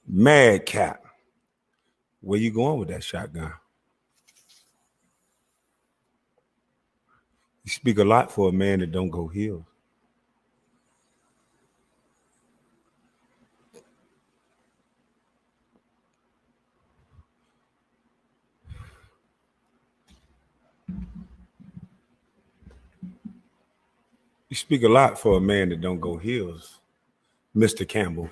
Madcap. Where you going with that shotgun? You speak a lot for a man that don't go heels. You speak a lot for a man that don't go heels, Mr. Campbell.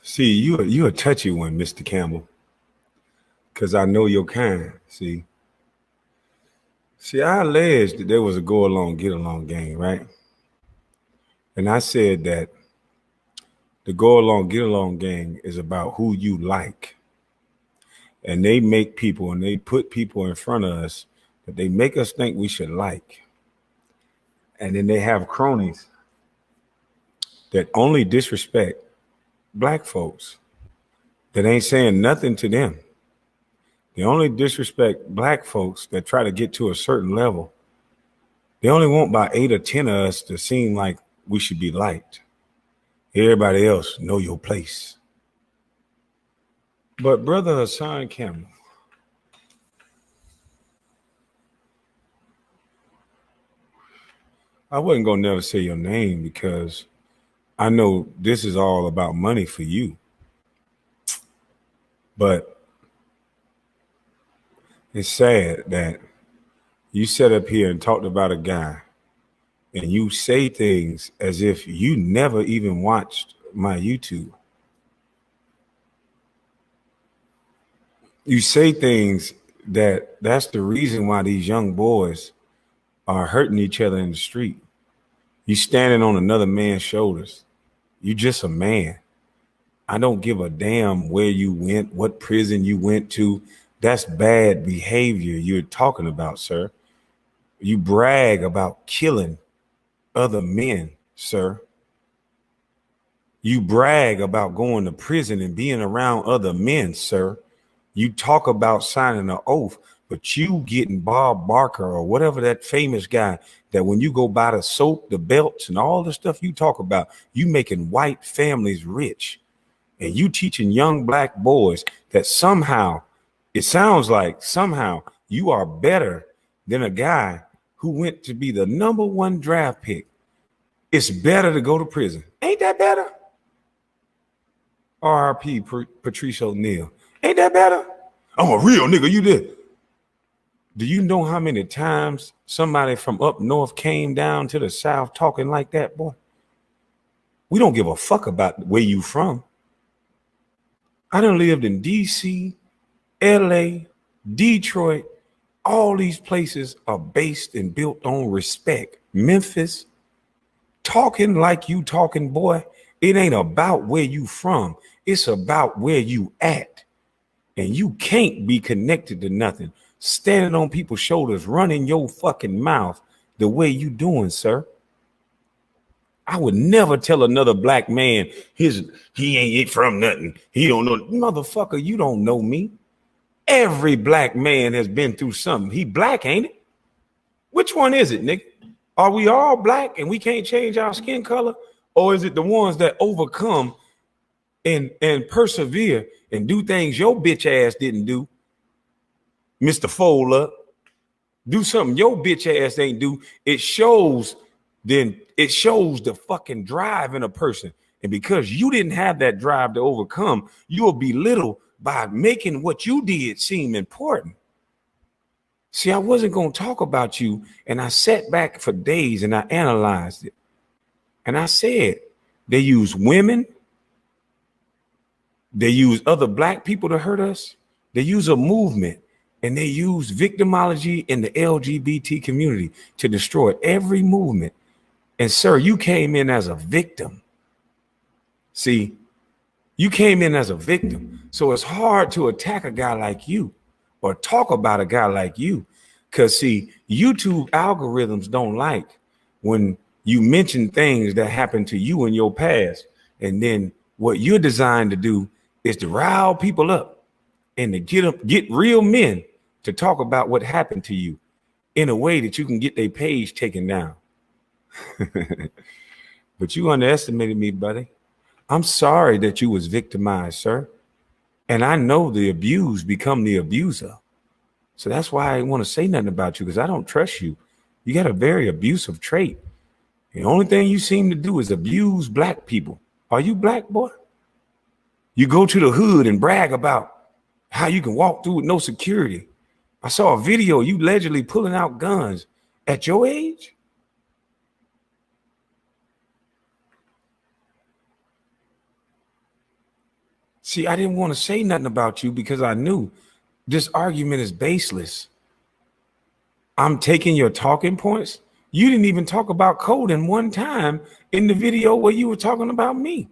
See, you a touchy one, Mr. Campbell, because I know your kind. See, I alleged that there was a go along, get along game, right? And I said that the go along, get along gang is about who you like. And they make people and they put people in front of us that they make us think we should like. And then they have cronies that only disrespect black folks that ain't saying nothing to them. They only disrespect black folks that try to get to a certain level. They only want about 8 or 10 of us to seem like we should be liked. Everybody else know your place. But brother Hassan Campbell, I wasn't gonna never say your name because I know this is all about money for you. But it's sad that you sat up here and talked about a guy and you say things as if you never even watched my YouTube. You say things that's the reason why these young boys are hurting each other in the street. You standing on another man's shoulders. You just a man. I don't give a damn where you went, what prison you went to. That's bad behavior you're talking about, sir. You brag about killing other men, sir. You brag about going to prison and being around other men, sir. You talk about signing an oath, but you getting Bob Barker or whatever that famous guy that when you go buy the soap, the belts, and all the stuff you talk about, you making white families rich. And you teaching young black boys that somehow, it sounds like somehow you are better than a guy who went to be the #1 draft pick. It's better to go to prison. Ain't that better? R.I.P. Patrice O'Neal. Ain't that better? I'm a real nigga. You did. Do you know how many times somebody from up north came down to the south talking like that, boy? We don't give a fuck about where you from. I done lived in D.C., L.A., Detroit. All these places are based and built on respect. Memphis, talking like you talking, boy. It ain't about where you from. It's about where you at. And you can't be connected to nothing. Standing on people's shoulders, running your fucking mouth the way you doing, sir. I would never tell another black man he ain't from nothing. He don't know. Motherfucker, you don't know me. Every black man has been through something. He black, ain't it? Which one is it, nigga? Are we all black and we can't change our skin color? Or is it the ones that overcome and persevere and do things your bitch ass didn't do? Mr. Fold Up, do something your bitch ass ain't do. It shows the fucking drive in a person. And because you didn't have that drive to overcome, you will be belittled by making what you did seem important. See, I wasn't going to talk about you. And I sat back for days and I analyzed it. And I said, they use women. They use other black people to hurt us. They use a movement. And they use victimology in the LGBT community to destroy every movement. And sir, you came in as a victim. See, you came in as a victim. So it's hard to attack a guy like you or talk about a guy like you. Because see, YouTube algorithms don't like when you mention things that happened to you in your past. And then what you're designed to do is to rile people up and to get real men to talk about what happened to you. in a way that you can get their page taken down. But you underestimated me, buddy. I'm sorry that you was victimized, sir. And I know the abused become the abuser. So that's why I want to say nothing about you, because I don't trust you. You got a very abusive trait. The only thing you seem to do is abuse black people. Are you black, boy? You go to the hood and brag about how you can walk through with no security. I saw a video, you allegedly pulling out guns at your age. See, I didn't want to say nothing about you because I knew this argument is baseless. I'm taking your talking points. You didn't even talk about coding one time in the video where you were talking about me.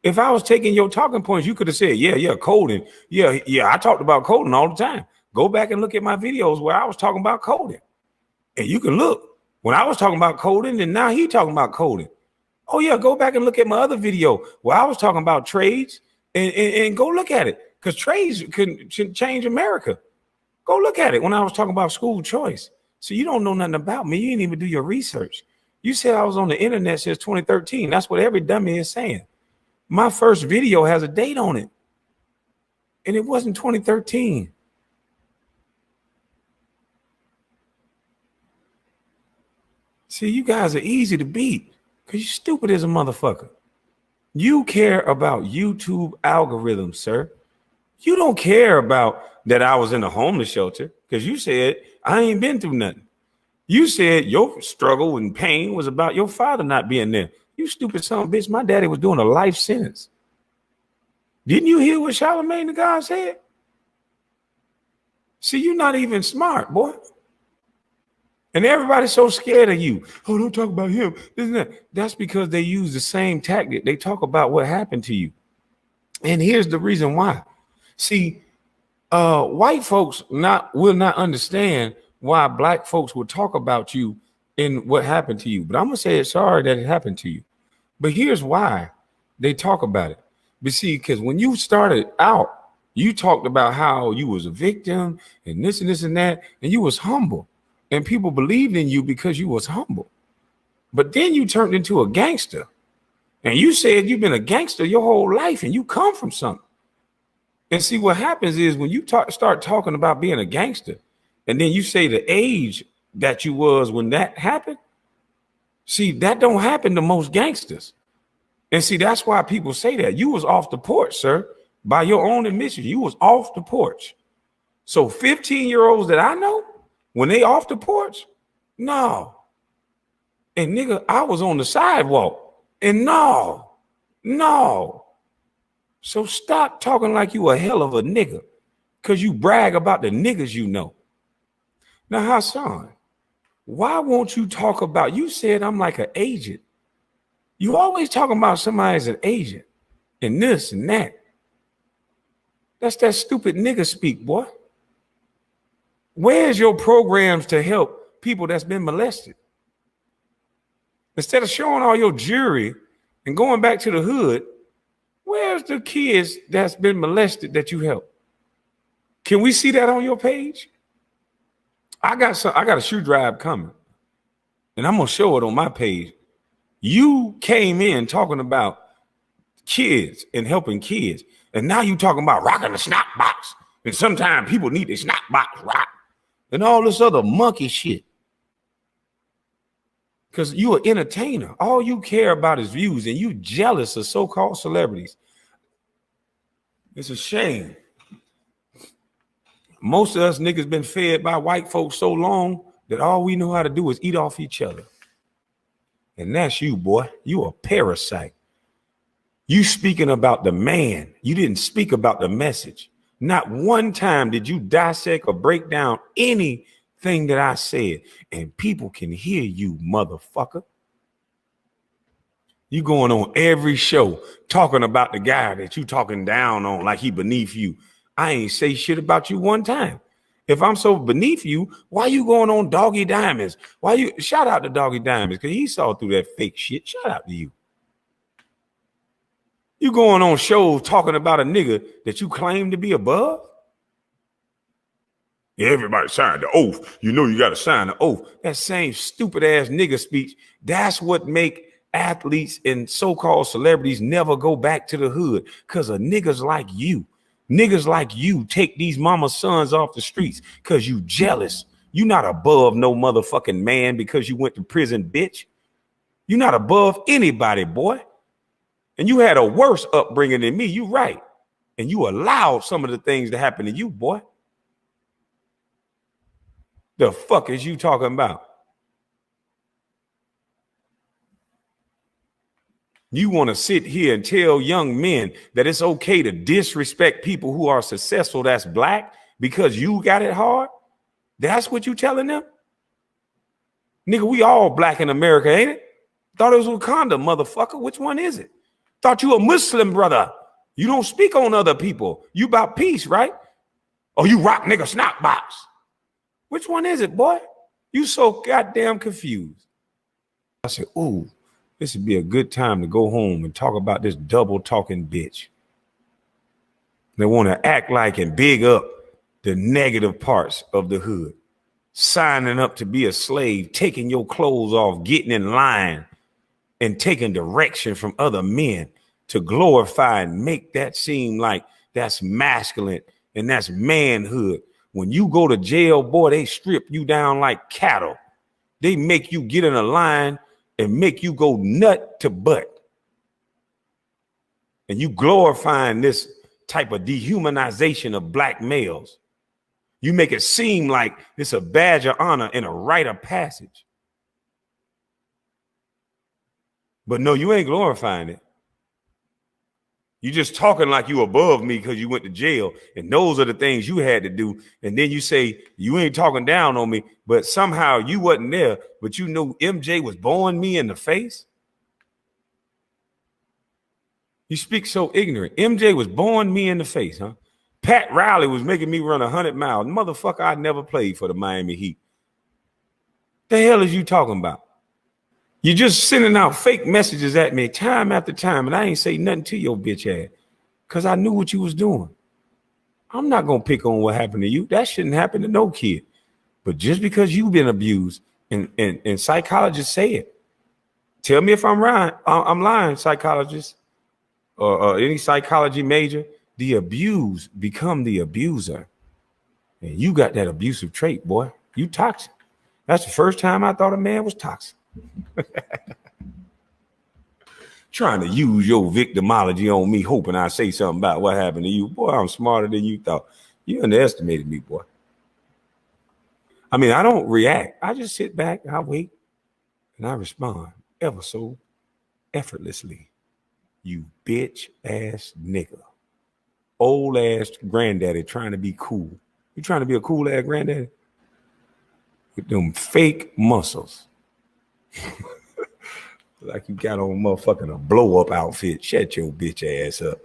If I was taking your talking points, you could have said, yeah, coding. Yeah, I talked about coding all the time. Go back and look at my videos where I was talking about coding. And you can look when I was talking about coding and now he talking about coding. Oh yeah, go back and look at my other video where I was talking about trades and go look at it, because trades can change America. Go look at it when I was talking about school choice. So you don't know nothing about me. You didn't even do your research. You said I was on the internet since 2013. That's what every dummy is saying. My first video has a date on it. And it wasn't 2013. See, you guys are easy to beat because you're stupid as a motherfucker. You care about YouTube algorithms, sir. You don't care about that I was in a homeless shelter, because you said I ain't been through nothing. You said your struggle and pain was about your father not being there. You stupid son of a bitch. My daddy was doing a life sentence. Didn't you hear what Charlamagne the God said? See, you're not even smart, boy. And everybody's so scared of you. Oh, don't talk about him. Isn't that? That's because they use the same tactic. They talk about what happened to you. And here's the reason why. See, white folks will not understand why black folks will talk about you and what happened to you. But I'm going to say it's sorry that it happened to you. But here's why they talk about it. But see, because when you started out, you talked about how you was a victim and this and that, and you was humble. And people believed in you because you was humble. But then you turned into a gangster. And you said you've been a gangster your whole life and you come from something. And see, what happens is when you start talking about being a gangster, and then you say the age that you was when that happened, see, that don't happen to most gangsters. And see, that's why people say that. You was off the porch, sir, by your own admission. You was off the porch. So 15-year-olds that I know, when they off the porch, no. And nigga, I was on the sidewalk, and no. So stop talking like you a hell of a nigga, because you brag about the niggas you know. Now, Hassan, why won't you talk about, you said I'm like an agent. You always talking about somebody as an agent and this and that. That's that stupid nigga speak, boy. Where's your programs to help people that's been molested? Instead of showing all your jury and going back to the hood, where's the kids that's been molested that you help? Can we see that on your page? I got a shoe drive coming, and I'm gonna show it on my page. You came in talking about kids and helping kids, and now you talking about rocking the snot box. And sometimes people need the snot box rock and all this other monkey shit. Because you're an entertainer. All you care about is views, and you jealous of so-called celebrities. It's a shame. Most of us niggas been fed by white folks so long that all we know how to do is eat off each other. And that's you, boy. You a parasite. You speaking about the man. You didn't speak about the message. Not one time did you dissect or break down anything that I said. And people can hear you, motherfucker. You going on every show talking about the guy that you talking down on like he beneath you. I ain't say shit about you one time. If I'm so beneath you, why you going on Doggy Diamonds? Why you shout out to Doggy Diamonds? Because he saw through that fake shit. Shout out to you. You going on shows talking about a nigga that you claim to be above? Everybody signed the oath. You know you got to sign the oath. That same stupid ass nigga speech, that's what make athletes and so-called celebrities never go back to the hood, because of niggas like you. Niggas like you take these mama sons off the streets because you jealous. You not above no motherfucking man because you went to prison, bitch. You not above anybody, boy. And you had a worse upbringing than me. You right. And you allowed some of the things to happen to you, boy. The fuck is you talking about? You want to sit here and tell young men that it's okay to disrespect people who are successful that's black because you got it hard? That's what you telling them? Nigga, we all black in America, ain't it? Thought it was Wakanda, motherfucker. Which one is it? Thought you a Muslim, brother. You don't speak on other people. You about peace, right? Oh, you rock nigga snot box. Which one is it, boy? You so goddamn confused. I said, ooh, this would be a good time to go home and talk about this double talking bitch. They want to act like and big up the negative parts of the hood. Signing up to be a slave, taking your clothes off, getting in line, and taking direction from other men to glorify and make that seem like that's masculine and that's manhood. When you go to jail, boy, they strip you down like cattle. They make you get in a line and make you go nut to butt. And you glorifying this type of dehumanization of black males. You make it seem like it's a badge of honor and a rite of passage. But no, you ain't glorifying it. You just talking like you above me because you went to jail, and those are the things you had to do. And then you say you ain't talking down on me, but somehow you wasn't there, but you know MJ was blowing me in the face. You speak so ignorant. MJ was blowing me in the face, huh? Pat Riley was making me run 100 miles. Motherfucker, I never played for the Miami Heat. The hell is you talking about? You're just sending out fake messages at me time after time, and I ain't say nothing to your bitch ass because I knew what you was doing. I'm not going to pick on what happened to you. That shouldn't happen to no kid. But just because you've been abused, and psychologists say it. Tell me if I'm right. I'm lying, psychologists or any psychology major. The abused become the abuser. And you got that abusive trait, boy. You toxic. That's the first time I thought a man was toxic. Trying to use your victimology on me, hoping I say something about what happened to you. Boy, I'm smarter than you thought. You underestimated me, boy. I mean, I don't react. I just sit back, I wait, and I respond ever so effortlessly. You bitch ass nigga. Old ass granddaddy trying to be cool. You trying to be a cool ass granddaddy? With them fake muscles. Like you got on motherfucking a blow up outfit. Shut your bitch ass up.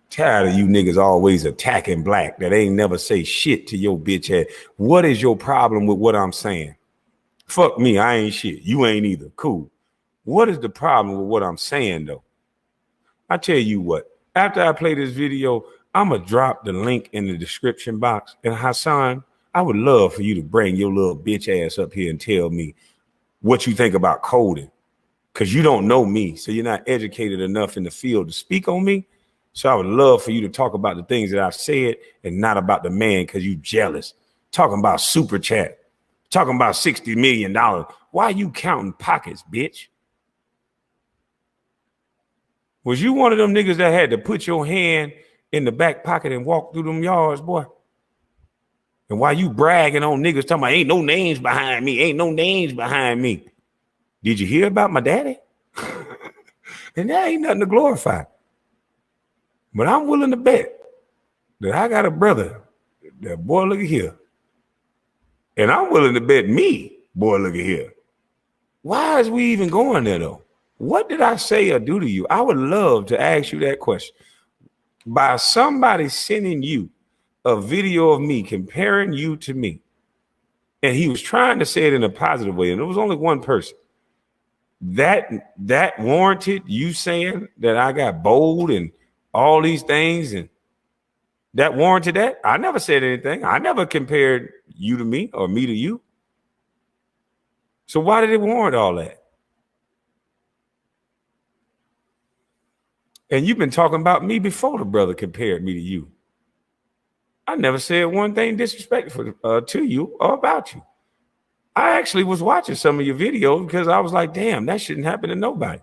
Tired of you niggas always attacking black that ain't never say shit to your bitch ass. What is your problem with what I'm saying? Fuck me, I ain't shit. You ain't either. Cool. What is the problem with what I'm saying though? I tell you what, after I play this video, I'm going to drop the link in the description box. And Hassan, I would love for you to bring your little bitch ass up here and tell me what you think about coding, because you don't know me. So you're not educated enough in the field to speak on me. So I would love for you to talk about the things that I've said and not about the man because you jealous. Talking about super chat, talking about $60 million. Why are you counting pockets, bitch? Was you one of them niggas that had to put your hand in the back pocket and walk through them yards, boy? And why you bragging on niggas talking about ain't no names behind me, ain't no names behind me. Did you hear about my daddy? And that ain't nothing to glorify. But I'm willing to bet that I got a brother that, boy, look at here. And I'm willing to bet me, boy, look at here. Why is we even going there, though? What did I say or do to you? I would love to ask you that question. By somebody sending you a video of me comparing you to me, and he was trying to say it in a positive way, and it was only one person. That warranted you saying that I got bold and all these things, and that warranted that? I never said anything. I never compared you to me or me to you. So why did it warrant all that? And you've been talking about me before the brother compared me to you. I never said one thing disrespectful to you or about you. I actually was watching some of your videos because I was like, damn, that shouldn't happen to nobody.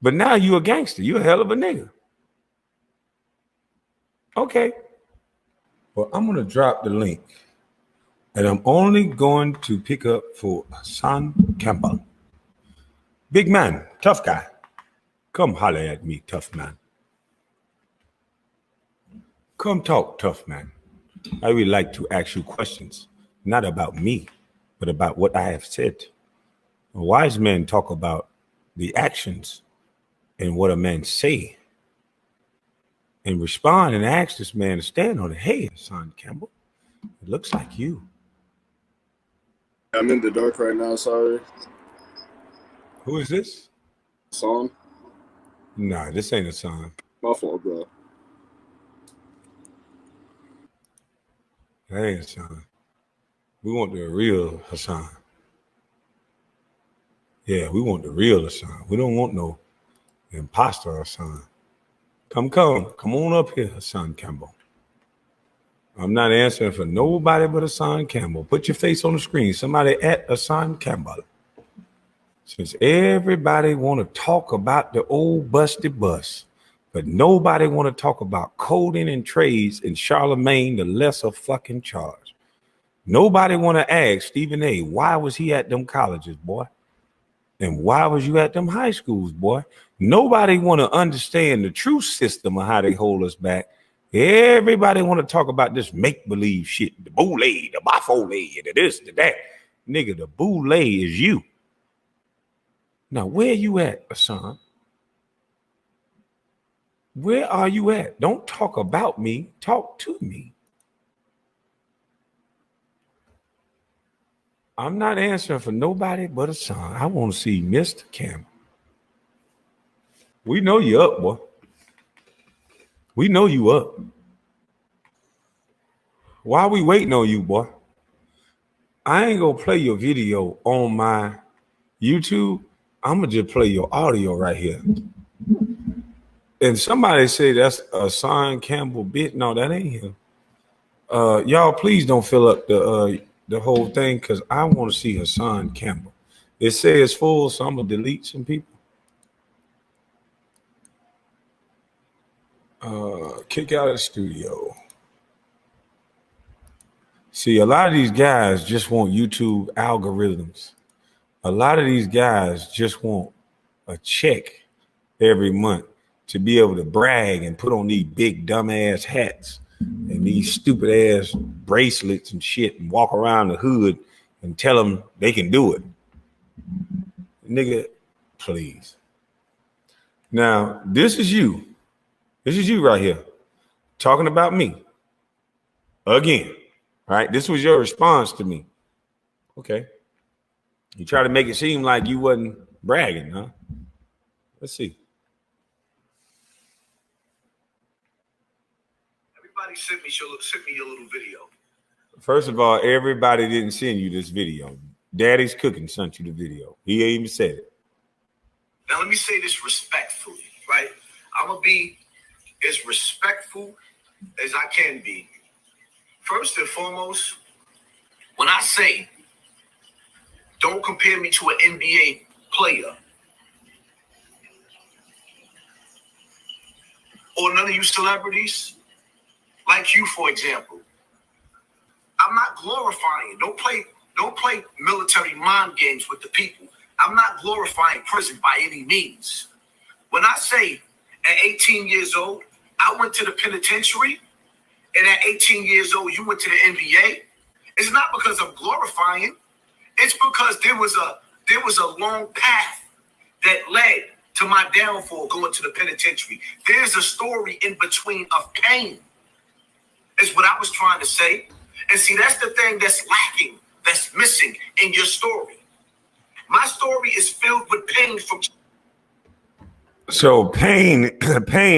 But now you a gangster. You a hell of a nigga. Okay. Well, I'm going to drop the link. And I'm only going to pick up for Hassan Campbell. Big man, tough guy. Come holler at me, tough man. Come talk, tough man. I would like to ask you questions, not about me, but about what I have said. Wise men talk about the actions and what a man say. And respond and ask this man to stand on it. Hey, Hassan Campbell, it looks like you. I'm in the dark right now, sorry. Who is this? Song? Nah, this ain't a song. My fault, bro. That ain't Hassan. We want the real Hassan. Yeah, we want the real Hassan. We don't want no imposter Hassan. Come on up here, Hassan Campbell. I'm not answering for nobody but Hassan Campbell. Put your face on the screen. Somebody at Hassan Campbell. Since everybody want to talk about the old busted bus, but nobody want to talk about coding and trades and Charlemagne, the lesser fucking charge. Nobody want to ask Stephen A. why was he at them colleges, boy? And why was you at them high schools, boy? Nobody want to understand the true system of how they hold us back. Everybody want to talk about this make-believe shit, the boule, the bafole, the this, the that. Nigga, the boule is you. Now, where you at, Hassan? Where are you at? Don't talk about me. Talk to me. I'm not answering for nobody but Hassan. I want to see Mr. Campbell. We know you up, boy. We know you up. Why are we waiting on you, boy? I ain't gonna play your video on my YouTube. I'm gonna just play your audio right here. And somebody say that's a Hassan Campbell bit. No, that ain't him. Y'all, please don't fill up the whole thing because I want to see Hassan Campbell. It says full, so I'm gonna delete some people. Kick out of the studio. See, a lot of these guys just want YouTube algorithms. A lot of these guys just want a check every month to be able to brag and put on these big dumbass hats and these stupid ass bracelets and shit and walk around the hood and tell them they can do it. Nigga, please. Now, this is you. This is you right here talking about me again, right? This was your response to me. Okay. You try to make it seem like you wasn't bragging, huh? Let's see. Everybody sent me your little video. First of all, everybody didn't send you this video. Daddy's Cooking sent you the video. He ain't even said it. Now, let me say this respectfully, right? I'm going to be as respectful as I can be. First and foremost, when I say don't compare me to an NBA player or none of you celebrities, like you, for example, I'm not glorifying. Don't play military mind games with the people. I'm not glorifying prison by any means. When I say at 18 years old, I went to the penitentiary, and at 18 years old, you went to the NBA, it's not because I'm glorifying. It's because there was a long path that led to my downfall going to the penitentiary. There's a story in between of pain, is what I was trying to say. And see, that's the thing that's lacking, that's missing in your story. My story is filled with pain from. So pain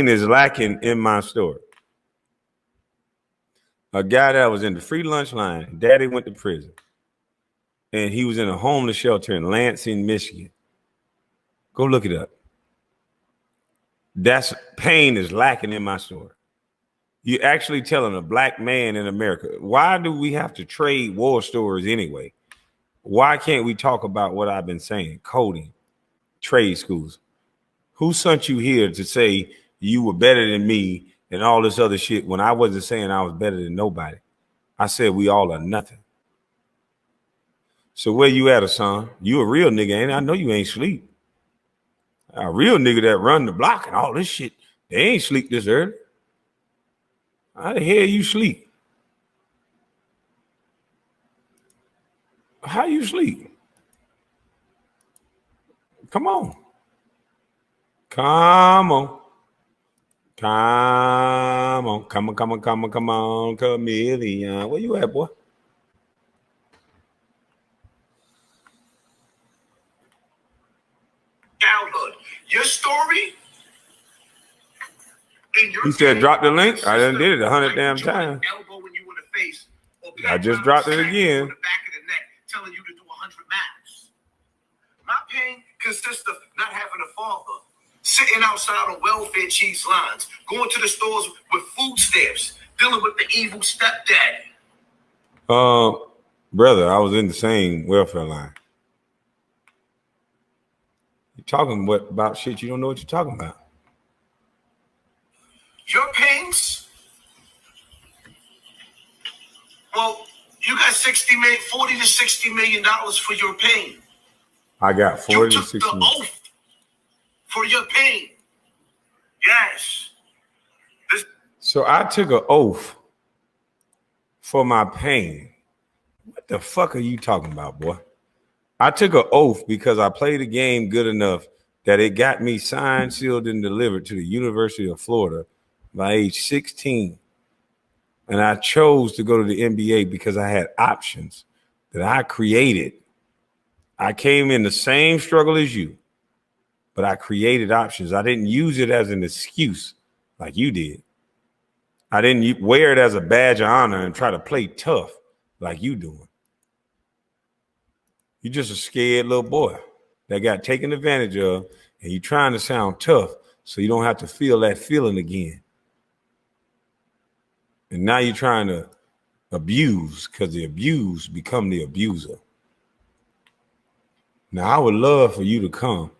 is lacking in my story. A guy that was in the free lunch line. Daddy went to prison. And he was in a homeless shelter in Lansing, Michigan. Go look it up. That's pain is lacking in my story. You're actually telling a black man in America, why do we have to trade war stories anyway? Why can't we talk about what I've been saying? Coding, trade schools. Who sent you here to say you were better than me and all this other shit when I wasn't saying I was better than nobody? I said we all are nothing. So where you at, Hassan? You a real nigga, ain't I know you ain't sleep. A real nigga that run the block and all this shit, they ain't sleep this early. How the hell you sleep? How you sleep? Come on. Come on. Come on. Come on, come on, come on, come on, chameleon. Where you at, boy? Childhood. Your story. He said, drop the link. I done did it 100 damn times. I just dropped it again. Back of the neck, telling you to do 100 maps. My pain consists of not having a father, sitting outside on welfare cheese lines, going to the stores with food stamps, dealing with the evil stepdad. Brother, I was in the same welfare line. You're talking about shit you don't know what you're talking about. Your pains? Well, you got 40 to 60 million dollars for your pain. I got 40 to 60 million. You took the oath for your pain. Yes. So I took an oath for my pain. What the fuck are you talking about, boy? I took an oath because I played the game good enough that it got me signed, sealed, and delivered to the University of Florida by age 16. And I chose to go to the NBA because I had options that I created. I came in the same struggle as you, but I created options. I didn't use it as an excuse like you did. I didn't wear it as a badge of honor and try to play tough like you doing. You're just a scared little boy that got taken advantage of, and you're trying to sound tough so you don't have to feel that feeling again. And now you're trying to abuse because the abused become the abuser. Now, I would love for you to come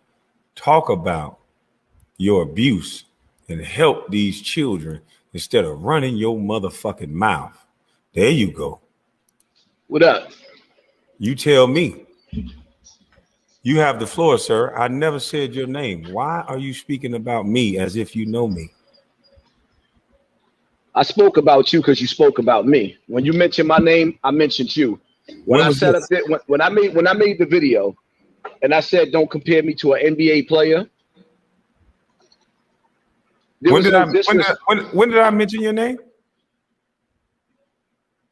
talk about your abuse and help these children instead of running your motherfucking mouth. There you go. What up? You tell me. You have the floor, sir. I never said your name. Why are you speaking about me as if you know me? I spoke about you because you spoke about me. When you mentioned my name, I mentioned you. When I set up when I made the video, and I said, "Don't compare me to an NBA player." When did I mention your name?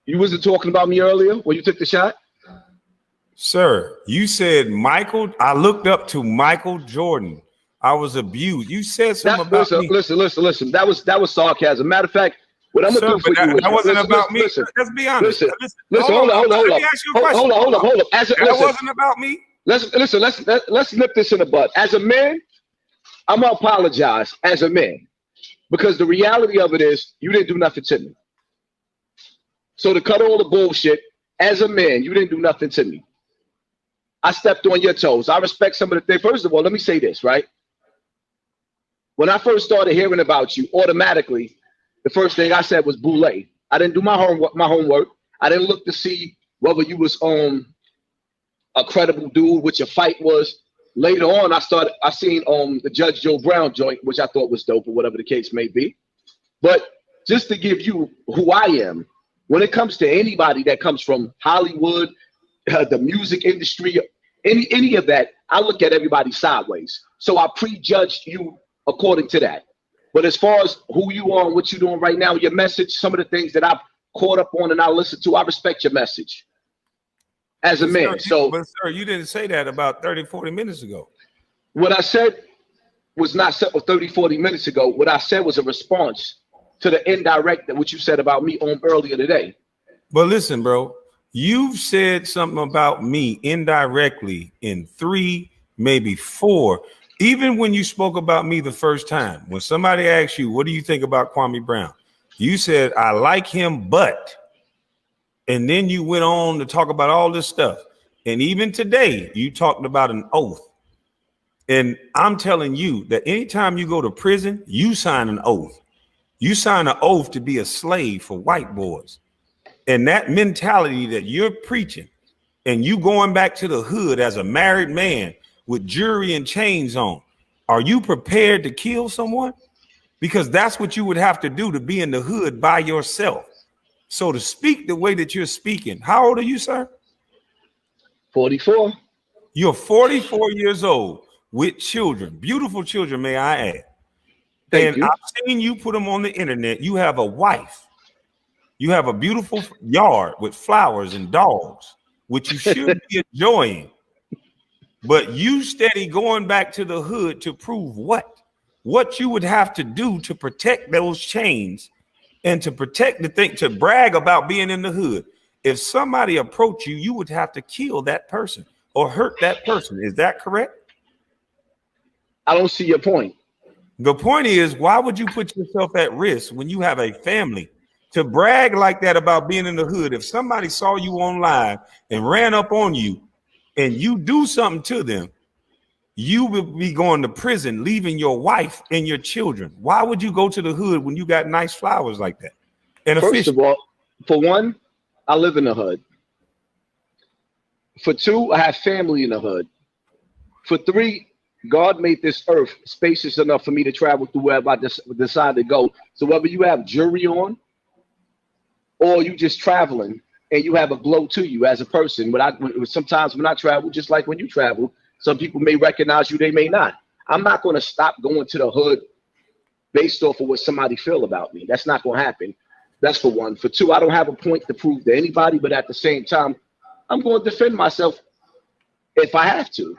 You wasn't talking about me earlier when you took the shot? Sir, you said Michael. I looked up to Michael Jordan. I was abused. You said something about me. Listen. That was sarcasm. Matter of fact, what I'm gonna do for you is that wasn't about me. Let's be honest. Listen. Hold on. Let me ask you a question. Hold up. That wasn't about me. Let's nip this in the bud. As a man, I'm gonna apologize as a man because the reality of it is you didn't do nothing to me. So to cut all the bullshit, as a man, you didn't do nothing to me. I stepped on your toes. I respect some of the things. First of all, let me say this, right? When I first started hearing about you, automatically, the first thing I said was Boule. I didn't do my homework. I didn't look to see whether you was a credible dude, what your fight was. Later on, I seen the Judge Joe Brown joint, which I thought was dope or whatever the case may be. But just to give you who I am, when it comes to anybody that comes from Hollywood, the music industry, any of that, I look at everybody sideways. So I prejudged you according to that. But as far as who you are and what you're doing right now, your message, some of the things that I've caught up on and I listen to, I respect your message as a man. But sir, you didn't say that about 30, 40 minutes ago. What I said was not said 30, 40 minutes ago. What I said was a response to the indirect that what you said about me on earlier today. But listen, bro, you've said something about me indirectly in 3, maybe 4. Even when you spoke about me the first time, when somebody asked you, what do you think about Kwame Brown? You said, I like him, but, and then you went on to talk about all this stuff. And even today, you talked about an oath. And I'm telling you that anytime you go to prison, you sign an oath. You sign an oath to be a slave for white boys. And that mentality that you're preaching and you going back to the hood as a married man with jewelry and chains on, are you prepared to kill someone? Because that's what you would have to do to be in the hood by yourself. So to speak the way that you're speaking, how old are you, sir? 44. You're 44 years old with children, beautiful children, may I add. Thank you. I've seen you put them on the internet. You have a wife. You have a beautiful yard with flowers and dogs, which you should be enjoying. But you steady going back to the hood to prove what? What you would have to do to protect those chains and to protect the thing, to brag about being in the hood. If somebody approached you, you would have to kill that person or hurt that person. Is that correct? I don't see your point. The point is, why would you put yourself at risk when you have a family to brag like that about being in the hood? If somebody saw you online and ran up on you and you do something to them, you would be going to prison, leaving your wife and your children. Why would you go to the hood when you got nice flowers like that? And first of all, for one, I live in the hood. For 2, I have family in the hood. For 3, God made this earth spacious enough for me to travel through wherever I decide to go. So whether you have jewelry on or you just traveling and you have a glow to you as a person, sometimes when I travel, just like when you travel, some people may recognize you, they may not. I'm not going to stop going to the hood based off of what somebody feel about me. That's not going to happen. That's for 1. For 2, I don't have a point to prove to anybody, but at the same time, I'm going to defend myself if I have to.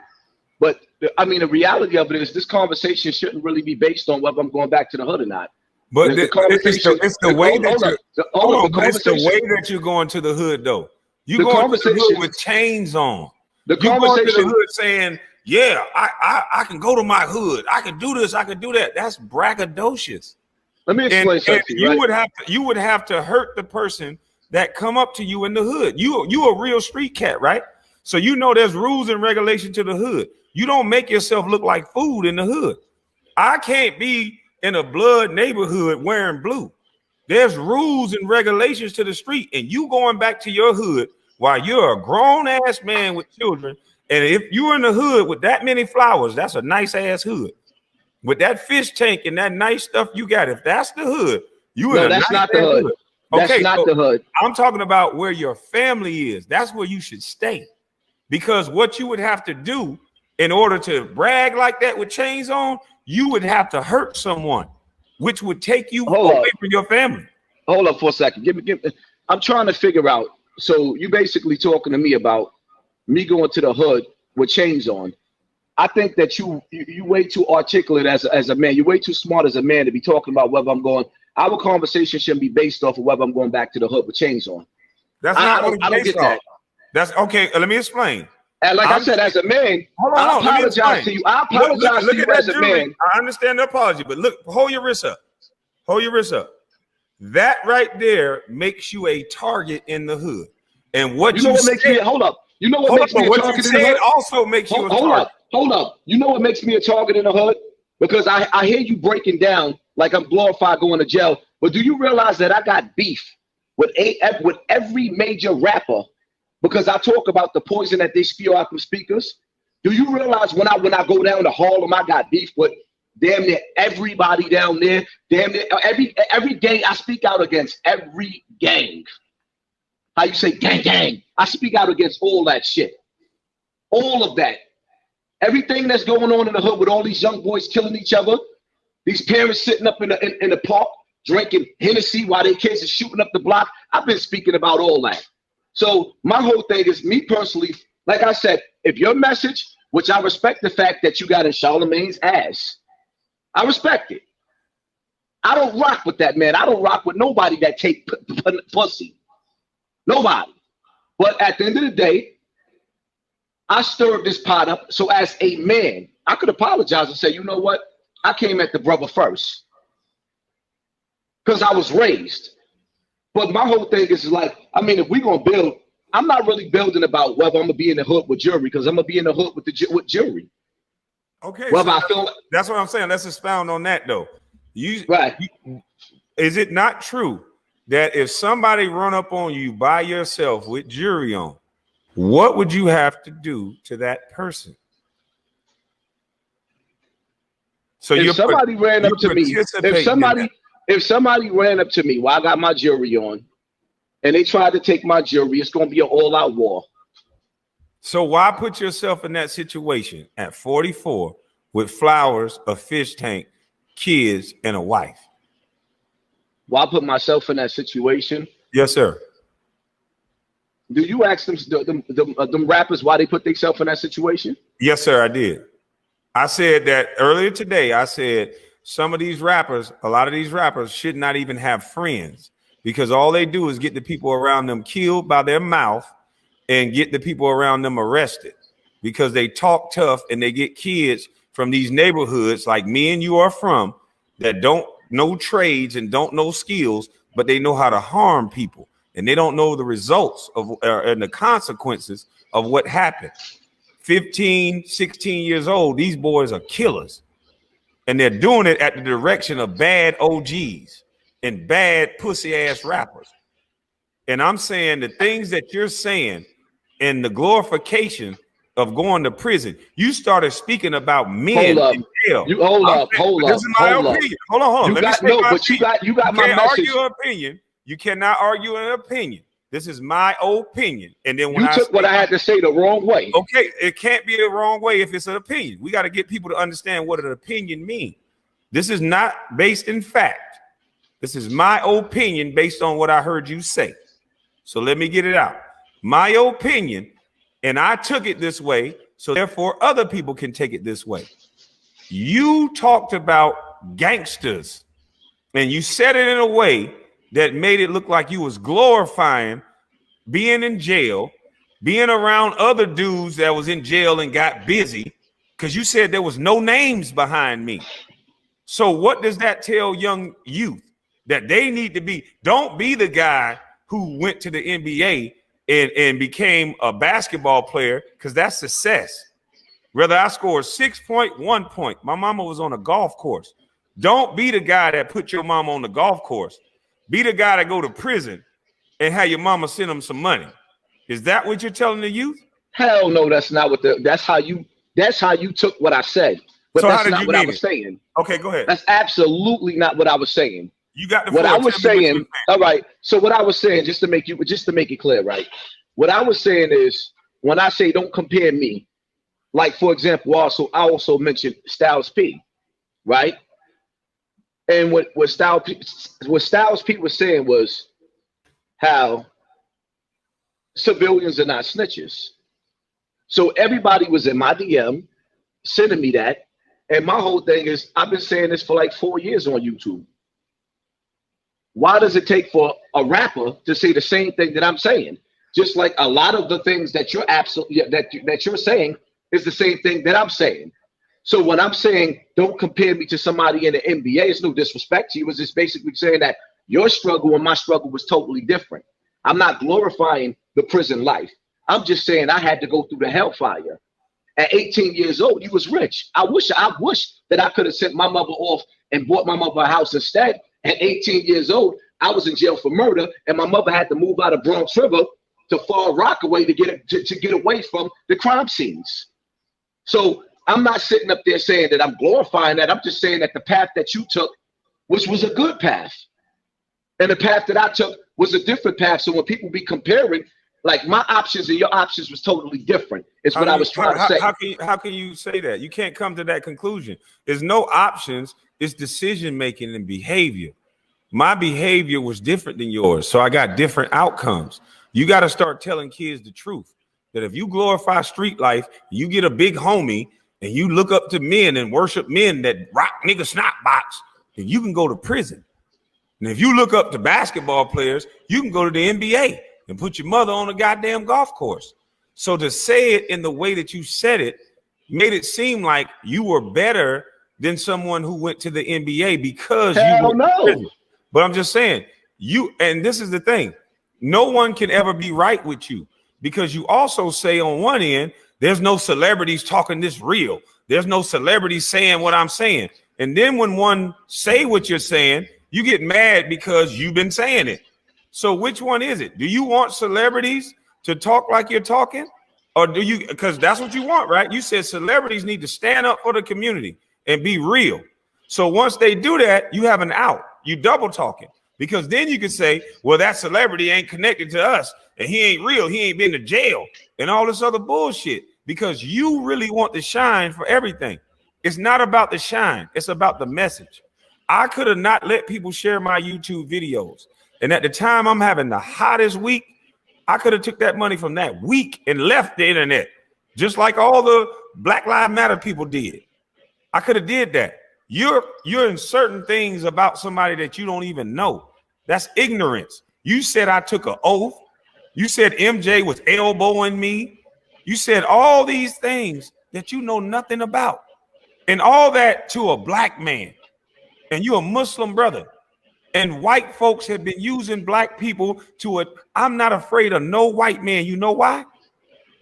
But I mean, the reality of it is this conversation shouldn't really be based on whether I'm going back to the hood or not. But it's the way that you're going to the hood, though. You going to the hood with chains on. You going to the hood saying, yeah, I can go to my hood. I can do this. I can do that. That's braggadocious. Let me explain something. You would have to hurt the person that come up to you in the hood. You a real street cat, right? So you know there's rules and regulations to the hood. You don't make yourself look like food in the hood. I can't be in a blood neighborhood wearing blue. There's rules and regulations to the street, and you going back to your hood while you're a grown ass man with children. And if you're in the hood with that many flowers, that's a nice ass hood. With that fish tank and that nice stuff you got, if that's the hood, that's not the hood. That's not the hood. I'm talking about where your family is. That's where you should stay. Because what you would have to do in order to brag like that with chains on, you would have to hurt someone, which would take you away from your family. Hold up for a second. I'm trying to figure out. So you basically talking to me about me going to the hood with chains on. I think that you way too articulate as a man. You're way too smart as a man to be talking about whether I'm going. Our conversation shouldn't be based off of whether I'm going back to the hood with chains on. That's not what I don't get that. That's okay. Let me explain. And like I said, as a man, I apologize to you. I apologize to you as a man. I understand the apology, but look, hold your wrist up. Hold your wrist up. That right there makes you a target in the hood. And what you know what makes me hold up. You know what makes me a target in the hood? Also makes you a target. Hold up. You know what makes me a target in the hood? Because I hear you breaking down like I'm glorified going to jail. But do you realize that I got beef with every major rapper? Because I talk about the poison that they spew out from speakers. Do you realize when I go down to Harlem, I got beef with damn near everybody down there. Damn near every gang I speak out against, every gang. How you say gang? I speak out against all that shit. All of that. Everything that's going on in the hood with all these young boys killing each other. These parents sitting up in the park drinking Hennessy while their kids are shooting up the block. I've been speaking about all that. So my whole thing is, me personally, like I said, if your message, which I respect the fact that you got in Charlemagne's ass, I respect it. I don't rock with that, man. I don't rock with nobody that take pussy. Nobody. But at the end of the day, I stirred this pot up. So as a man, I could apologize and say, you know what? I came at the brother first. Because I was raised. But my whole thing is like, I mean, if we're going to build, I'm not really building about whether I'm going to be in the hood with jury, because I'm going to be in the hood with jury. Okay. Well, So I feel that's what I'm saying. Let's expound on that, though. Right. Is it not true that if somebody run up on you by yourself with jury on, what would you have to do to that person? So if somebody ran up to me, if somebody ran up to me while I got my jury on and they tried to take my jury, it's going to be an all-out war. So why put yourself in that situation at 44 with flowers, a fish tank, kids, and a wife? Why put myself in that situation? Yes, sir. Do you ask them rappers why they put themselves in that situation? Yes, sir, I did. I said that earlier today. I said some of these rappers, a lot of these rappers should not even have friends, because all they do is get the people around them killed by their mouth and get the people around them arrested, because they talk tough and they get kids from these neighborhoods like me and you are from, that don't know trades and don't know skills, but they know how to harm people, and they don't know the results of and the consequences of what happened. 15, 16 years old, these boys are killers, and they're doing it at the direction of bad OGs and bad pussy ass rappers. And I'm saying the things that you're saying and the glorification of going to prison, you started speaking about men in jail. You hold up. This is my opinion. Hold on. You got my message. Argue your opinion. You cannot argue an opinion. This is my opinion. And then when you took what I had to say the wrong way. Okay, it can't be the wrong way if it's an opinion. We got to get people to understand what an opinion means. This is not based in fact. This is my opinion based on what I heard you say. So let me get it out. My opinion, and I took it this way, so therefore other people can take it this way. You talked about gangsters, and you said it in a way that made it look like you was glorifying being in jail, being around other dudes that was in jail and got busy, because you said there was no names behind me. So what does that tell young youth? That they need to be, don't be the guy who went to the NBA and became a basketball player, because that's success. Whether I scored 6 point, 1 point, my mama was on a golf course. Don't be the guy that put your mama on the golf course. Be the guy that go to prison and have your mama send them some money. Is that what you're telling the youth? Hell no, that's not what that's how you took what I said. But so that's not what I was saying. Okay, go ahead. That's absolutely not what I was saying. You got the what I was saying. All right. So what I was saying, just to make it clear, right? What I was saying is, when I say don't compare me, like for example, I also mentioned Styles P, right? And what Styles P was saying was how civilians are not snitches. So everybody was in my DM sending me that. And my whole thing is, I've been saying this for like 4 years on YouTube. Why does it take for a rapper to say the same thing that I'm saying? Just like a lot of the things that you're that you're saying is the same thing that I'm saying. So when I'm saying don't compare me to somebody in the NBA, it's no disrespect to you. It's just basically saying that your struggle and my struggle was totally different. I'm not glorifying the prison life. I'm just saying I had to go through the hellfire. At 18 years old, you was rich. I wish that I could have sent my mother off and bought my mother a house instead. At 18 years old, I was in jail for murder, and my mother had to move out of Bronx River to Far Rockaway to get away from the crime scenes. So I'm not sitting up there saying that I'm glorifying that. I'm just saying that the path that you took, which was a good path, and the path that I took was a different path. So when people be comparing, like my options and your options was totally different. It's what I was trying to say. How can you say that? You can't come to that conclusion. There's no options. It's decision making and behavior. My behavior was different than yours, so I got different outcomes. You got to start telling kids the truth. That if you glorify street life, you get a big homie, and you look up to men and worship men that rock nigga snot box, and you can go to prison. And if you look up to basketball players, you can go to the NBA and put your mother on a goddamn golf course. So to say it in the way that you said it made it seem like you were better than someone who went to the NBA because you were in prison. But I'm just saying, and this is the thing, no one can ever be right with you, because you also say on one end, there's no celebrities talking this real. There's no celebrities saying what I'm saying. And then when one say what you're saying, you get mad because you've been saying it. So which one is it? Do you want celebrities to talk like you're talking? Or do you, because that's what you want, right? You said celebrities need to stand up for the community and be real. So once they do that, you have an out. You double talking, because then you can say, well, that celebrity ain't connected to us and he ain't real. He ain't been to jail and all this other bullshit, because you really want to shine for everything. It's not about the shine. It's about the message. I could have not let people share my YouTube videos. And at the time I'm having the hottest week, I could have took that money from that week and left the internet, just like all the Black Lives Matter people did. I could have did that. You're in certain things about somebody that you don't even know. That's ignorance. You said I took an oath. You said MJ was elbowing me. You said all these things that you know nothing about. And all that to a black man. And you're a Muslim brother. And white folks have been using black people to it. I'm not afraid of no white man. You know why?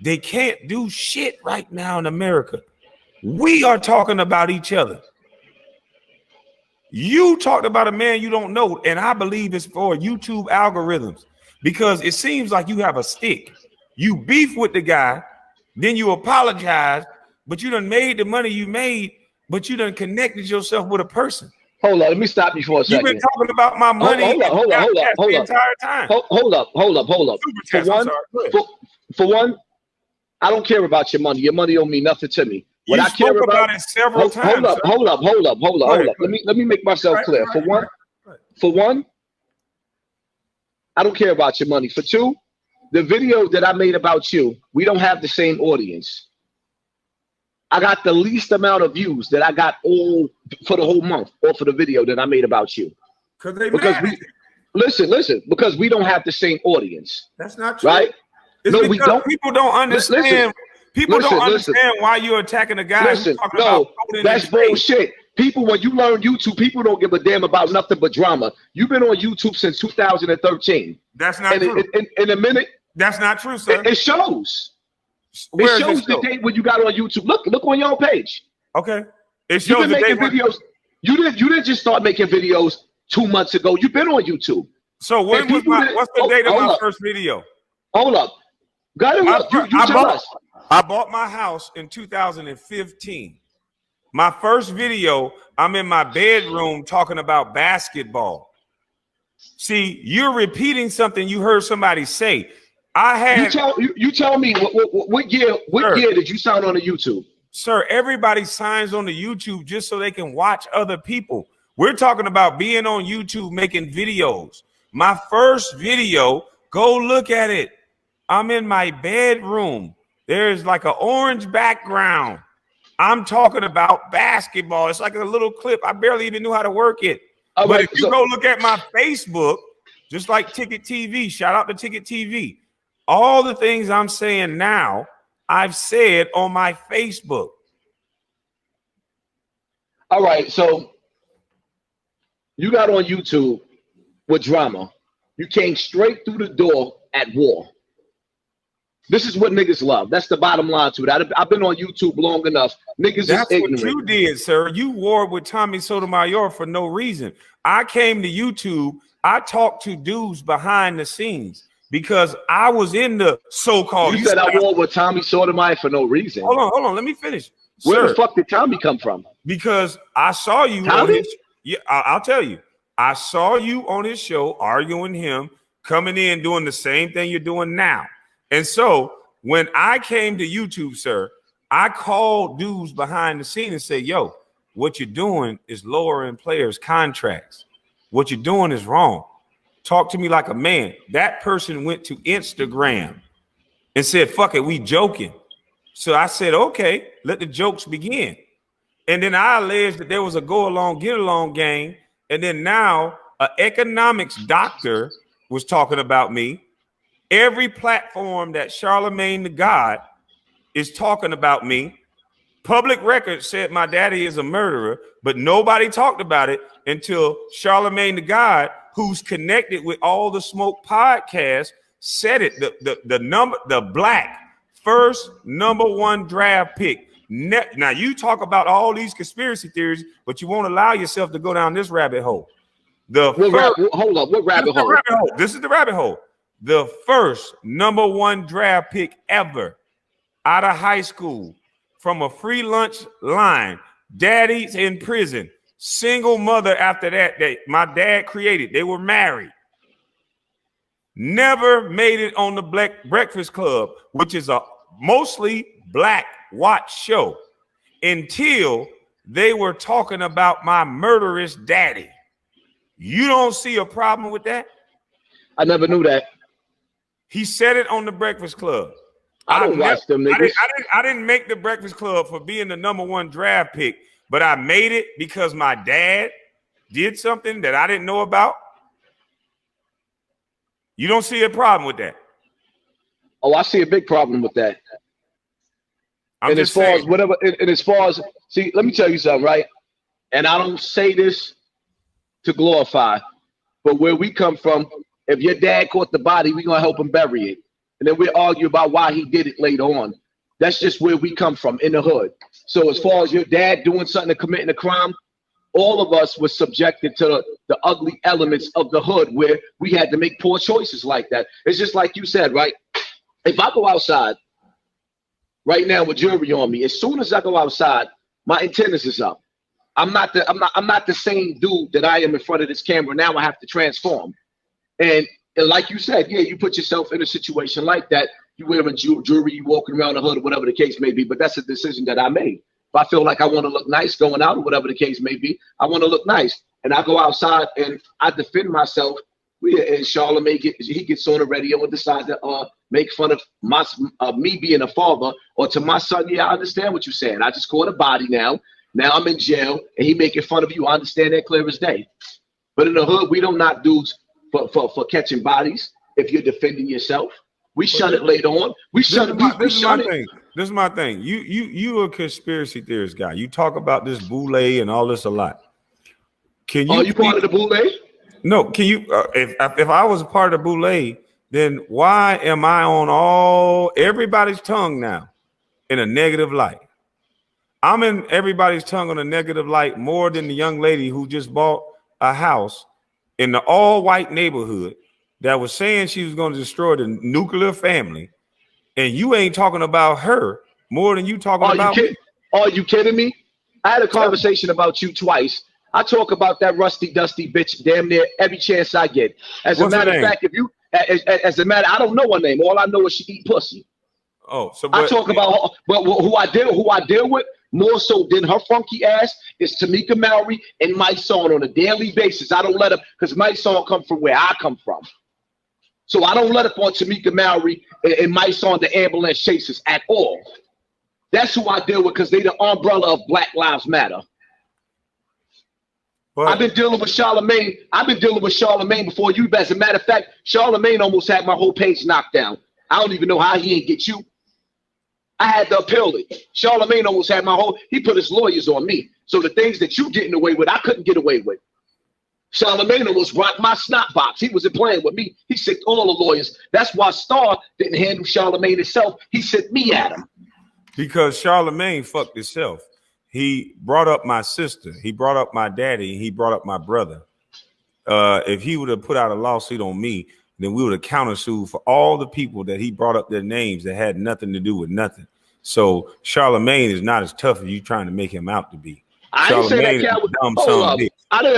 They can't do shit right now in America. We are talking about each other. You talked about a man you don't know, and I believe it's for YouTube algorithms, because it seems like you have a stick. You beef with the guy, then you apologize, but you done made the money you made, but you done connected yourself with a person. Hold on, let me stop you for a second. You've been talking about my money the entire time. Hold up. For one, I don't care about your money. Your money don't mean nothing to me. What I care about it several times. Hold up. Let me make myself clear. For one, I don't care about your money. For two, the video that I made about you, we don't have the same audience. I got the least amount of views that I got all for the whole month, or for the video that I made about you. Listen, because we don't have the same audience. That's not true. Right? No, we don't. People don't understand. People don't understand why you're attacking a guy. That's bullshit. People, when you learn YouTube, people don't give a damn about nothing but drama. You've been on YouTube since 2013. That's not true. In a minute. That's not true, sir. It shows. It shows the date when you got on YouTube. Look on your own page. Okay. It shows the date videos. You didn't just start making videos 2 months ago. You've been on YouTube. So what's the date of my first video? Hold up. Got it. Look. I bought my house in 2015. My first video, I'm in my bedroom talking about basketball. See, you're repeating something you heard somebody say. You tell me what year did you sign on to YouTube? Sir, everybody signs on to YouTube just so they can watch other people. We're talking about being on YouTube making videos. My first video, go look at it. I'm in my bedroom. There's like an orange background. I'm talking about basketball. It's like a little clip. I barely even knew how to work it. But if you go look at my Facebook, just like Ticket TV, shout out to Ticket TV. All the things I'm saying now, I've said on my Facebook. All right, so you got on YouTube with drama. You came straight through the door at war. This is what niggas love. That's the bottom line to it. I've been on YouTube long enough. Niggas is ignorant. That's what you did, sir. You warred with Tommy Sotomayor for no reason. I came to YouTube. I talked to dudes behind the scenes because I was in the so-called. You said I warred with Tommy Sotomayor for no reason. Hold on. Let me finish. Where the fuck did Tommy come from? Because I saw you on his. Yeah, I'll tell you. I saw you on his show arguing him, coming in doing the same thing you're doing now. And so when I came to YouTube, sir, I called dudes behind the scene and said, yo, what you're doing is lowering players' contracts. What you're doing is wrong. Talk to me like a man. That person went to Instagram and said, fuck it, we joking. So I said, okay, let the jokes begin. And then I alleged that there was a go along, get along game And then now an economics doctor was talking about me. Every platform that Charlemagne the God is talking about me. Public record said my daddy is a murderer, but nobody talked about it until Charlemagne the God, who's connected with all the Smoke podcasts, said it. The black first #1 draft pick. Now you talk about all these conspiracy theories, but you won't allow yourself to go down this rabbit hole. Hold up, what rabbit hole? This is the rabbit hole. The first #1 draft pick ever out of high school from a free lunch line. Daddy's in prison. Single mother after that my dad created. They were married. Never made it on the Black Breakfast Club, which is a mostly black watch show, until they were talking about my murderous daddy. You don't see a problem with that? I never knew that. He said it on the Breakfast Club. I don't watch them niggas. I didn't make the Breakfast Club for being the #1 draft pick, but I made it because my dad did something that I didn't know about. You don't see a problem with that? Oh, I see a big problem with that. And as far as see, let me tell you something, right? And I don't say this to glorify, but where we come from, if your dad caught the body, we're gonna help him bury it. And then we argue about why he did it later on. That's just where we come from, in the hood. So as far as your dad doing something and committing a crime, all of us were subjected to the ugly elements of the hood where we had to make poor choices like that. It's just like you said, right? If I go outside right now with jewelry on me, as soon as I go outside, my antennas is up. I'm not the same dude that I am in front of this camera. Now I have to transform. And like you said, yeah, you put yourself in a situation like that. You wearing jewelry, you walking around the hood, or whatever the case may be. But that's a decision that I made. If I feel like I want to look nice going out, or whatever the case may be, I want to look nice, and I go outside and I defend myself. And Charlemagne gets on the radio and decides to make fun of me being a father, or to my son. Yeah, I understand what you're saying. I just caught a body now. Now I'm in jail, and he making fun of you. I understand that clear as day. But in the hood, we don't knock dudes for catching bodies. If you're defending yourself, we shut it later on. This is my thing. You a conspiracy theorist guy. You talk about this boule and all this a lot. Can you? Are you part of the boule? No. Can you? If I was a part of the boule, then why am I on everybody's tongue now in a negative light? I'm in everybody's tongue on a negative light more than the young lady who just bought a house in the all-white neighborhood that was saying she was going to destroy the nuclear family, and you ain't talking about her more than you talking about me. Are you kidding me? I had a conversation about you twice. I talk about that rusty, dusty bitch damn near every chance I get. As a matter of fact, I don't know her name. All I know is she eat pussy. Oh, so I talk about who I deal with more so than her funky ass is Tamika Mallory and my son on a daily basis. I don't let up because my son come from where I come from. So I don't let up on Tamika Mallory and my son, the ambulance chasers, at all. That's who I deal with because they the umbrella of Black Lives Matter. But I've been dealing with Charlemagne. Before you. As a matter of fact, Charlemagne almost had my whole page knocked down. I don't even know how he didn't get you. I had to appeal it. Charlemagne almost had he put his lawyers on me. So the things that you getting away with, I couldn't get away with. Charlemagne almost rocked my snot box. He wasn't playing with me. He sicked all the lawyers. That's why Star didn't handle Charlemagne himself. He sent me at him. Because Charlemagne fucked himself. He brought up my sister. He brought up my daddy. He brought up my brother. If he would have put out a lawsuit on me, then we would have countersued for all the people that he brought up their names that had nothing to do with nothing. So Charlemagne is not as tough as you trying to make him out to be. I didn't say that cat was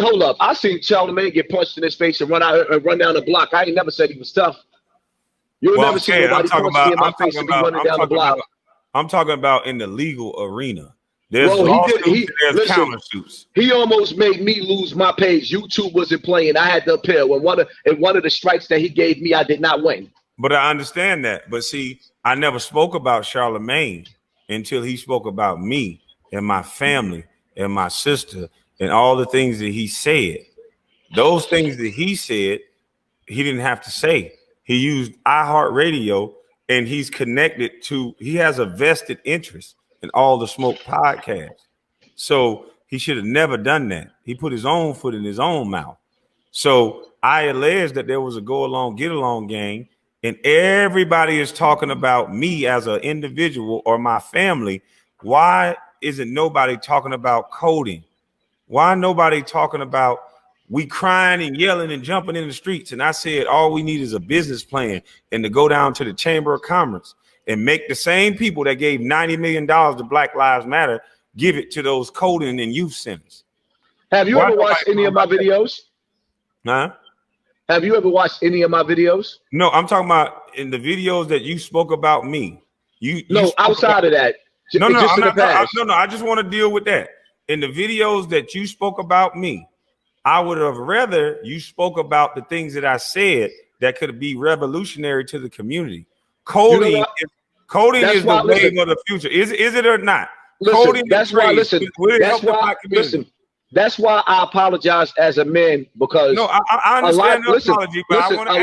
hold up. I seen Charlemagne get punched in his face and run down the block. I ain't never said he was tough. You'll never see nobody punch me in my face and be running down the block. I'm talking about in the legal arena. Countersuits. He almost made me lose my page. YouTube wasn't playing. I had to appeal. And one of the strikes that he gave me, I did not win. But I understand that. But see, I never spoke about Charlemagne until he spoke about me and my family and my sister and all the things that he said. those things that he said, he didn't have to say. He used iHeartRadio, and he's connected to, he has a vested interest in all the Smoke podcasts. So he should have never done that. He put his own foot in his own mouth. So I allege that there was a go along, get along gang, and everybody is talking about me as an individual or my family. Why isn't nobody talking about coding? Why nobody talking about we crying and yelling and jumping in the streets? And I said, all we need is a business plan and to go down to the Chamber of Commerce and make the same people that gave $90 million to Black Lives Matter give it to those coding and youth centers. Have you ever watched any of my videos? Huh? Have you ever watched any of my videos? No, I'm talking about in the videos that you spoke about me. You outside of that. No, just in the past. I just want to deal with that. In the videos that you spoke about me, I would have rather you spoke about the things that I said that could be revolutionary to the community. Coding is the wave of the future. Is it or not? Listen, that's why I apologize as a man, because I understand the apology, but I want to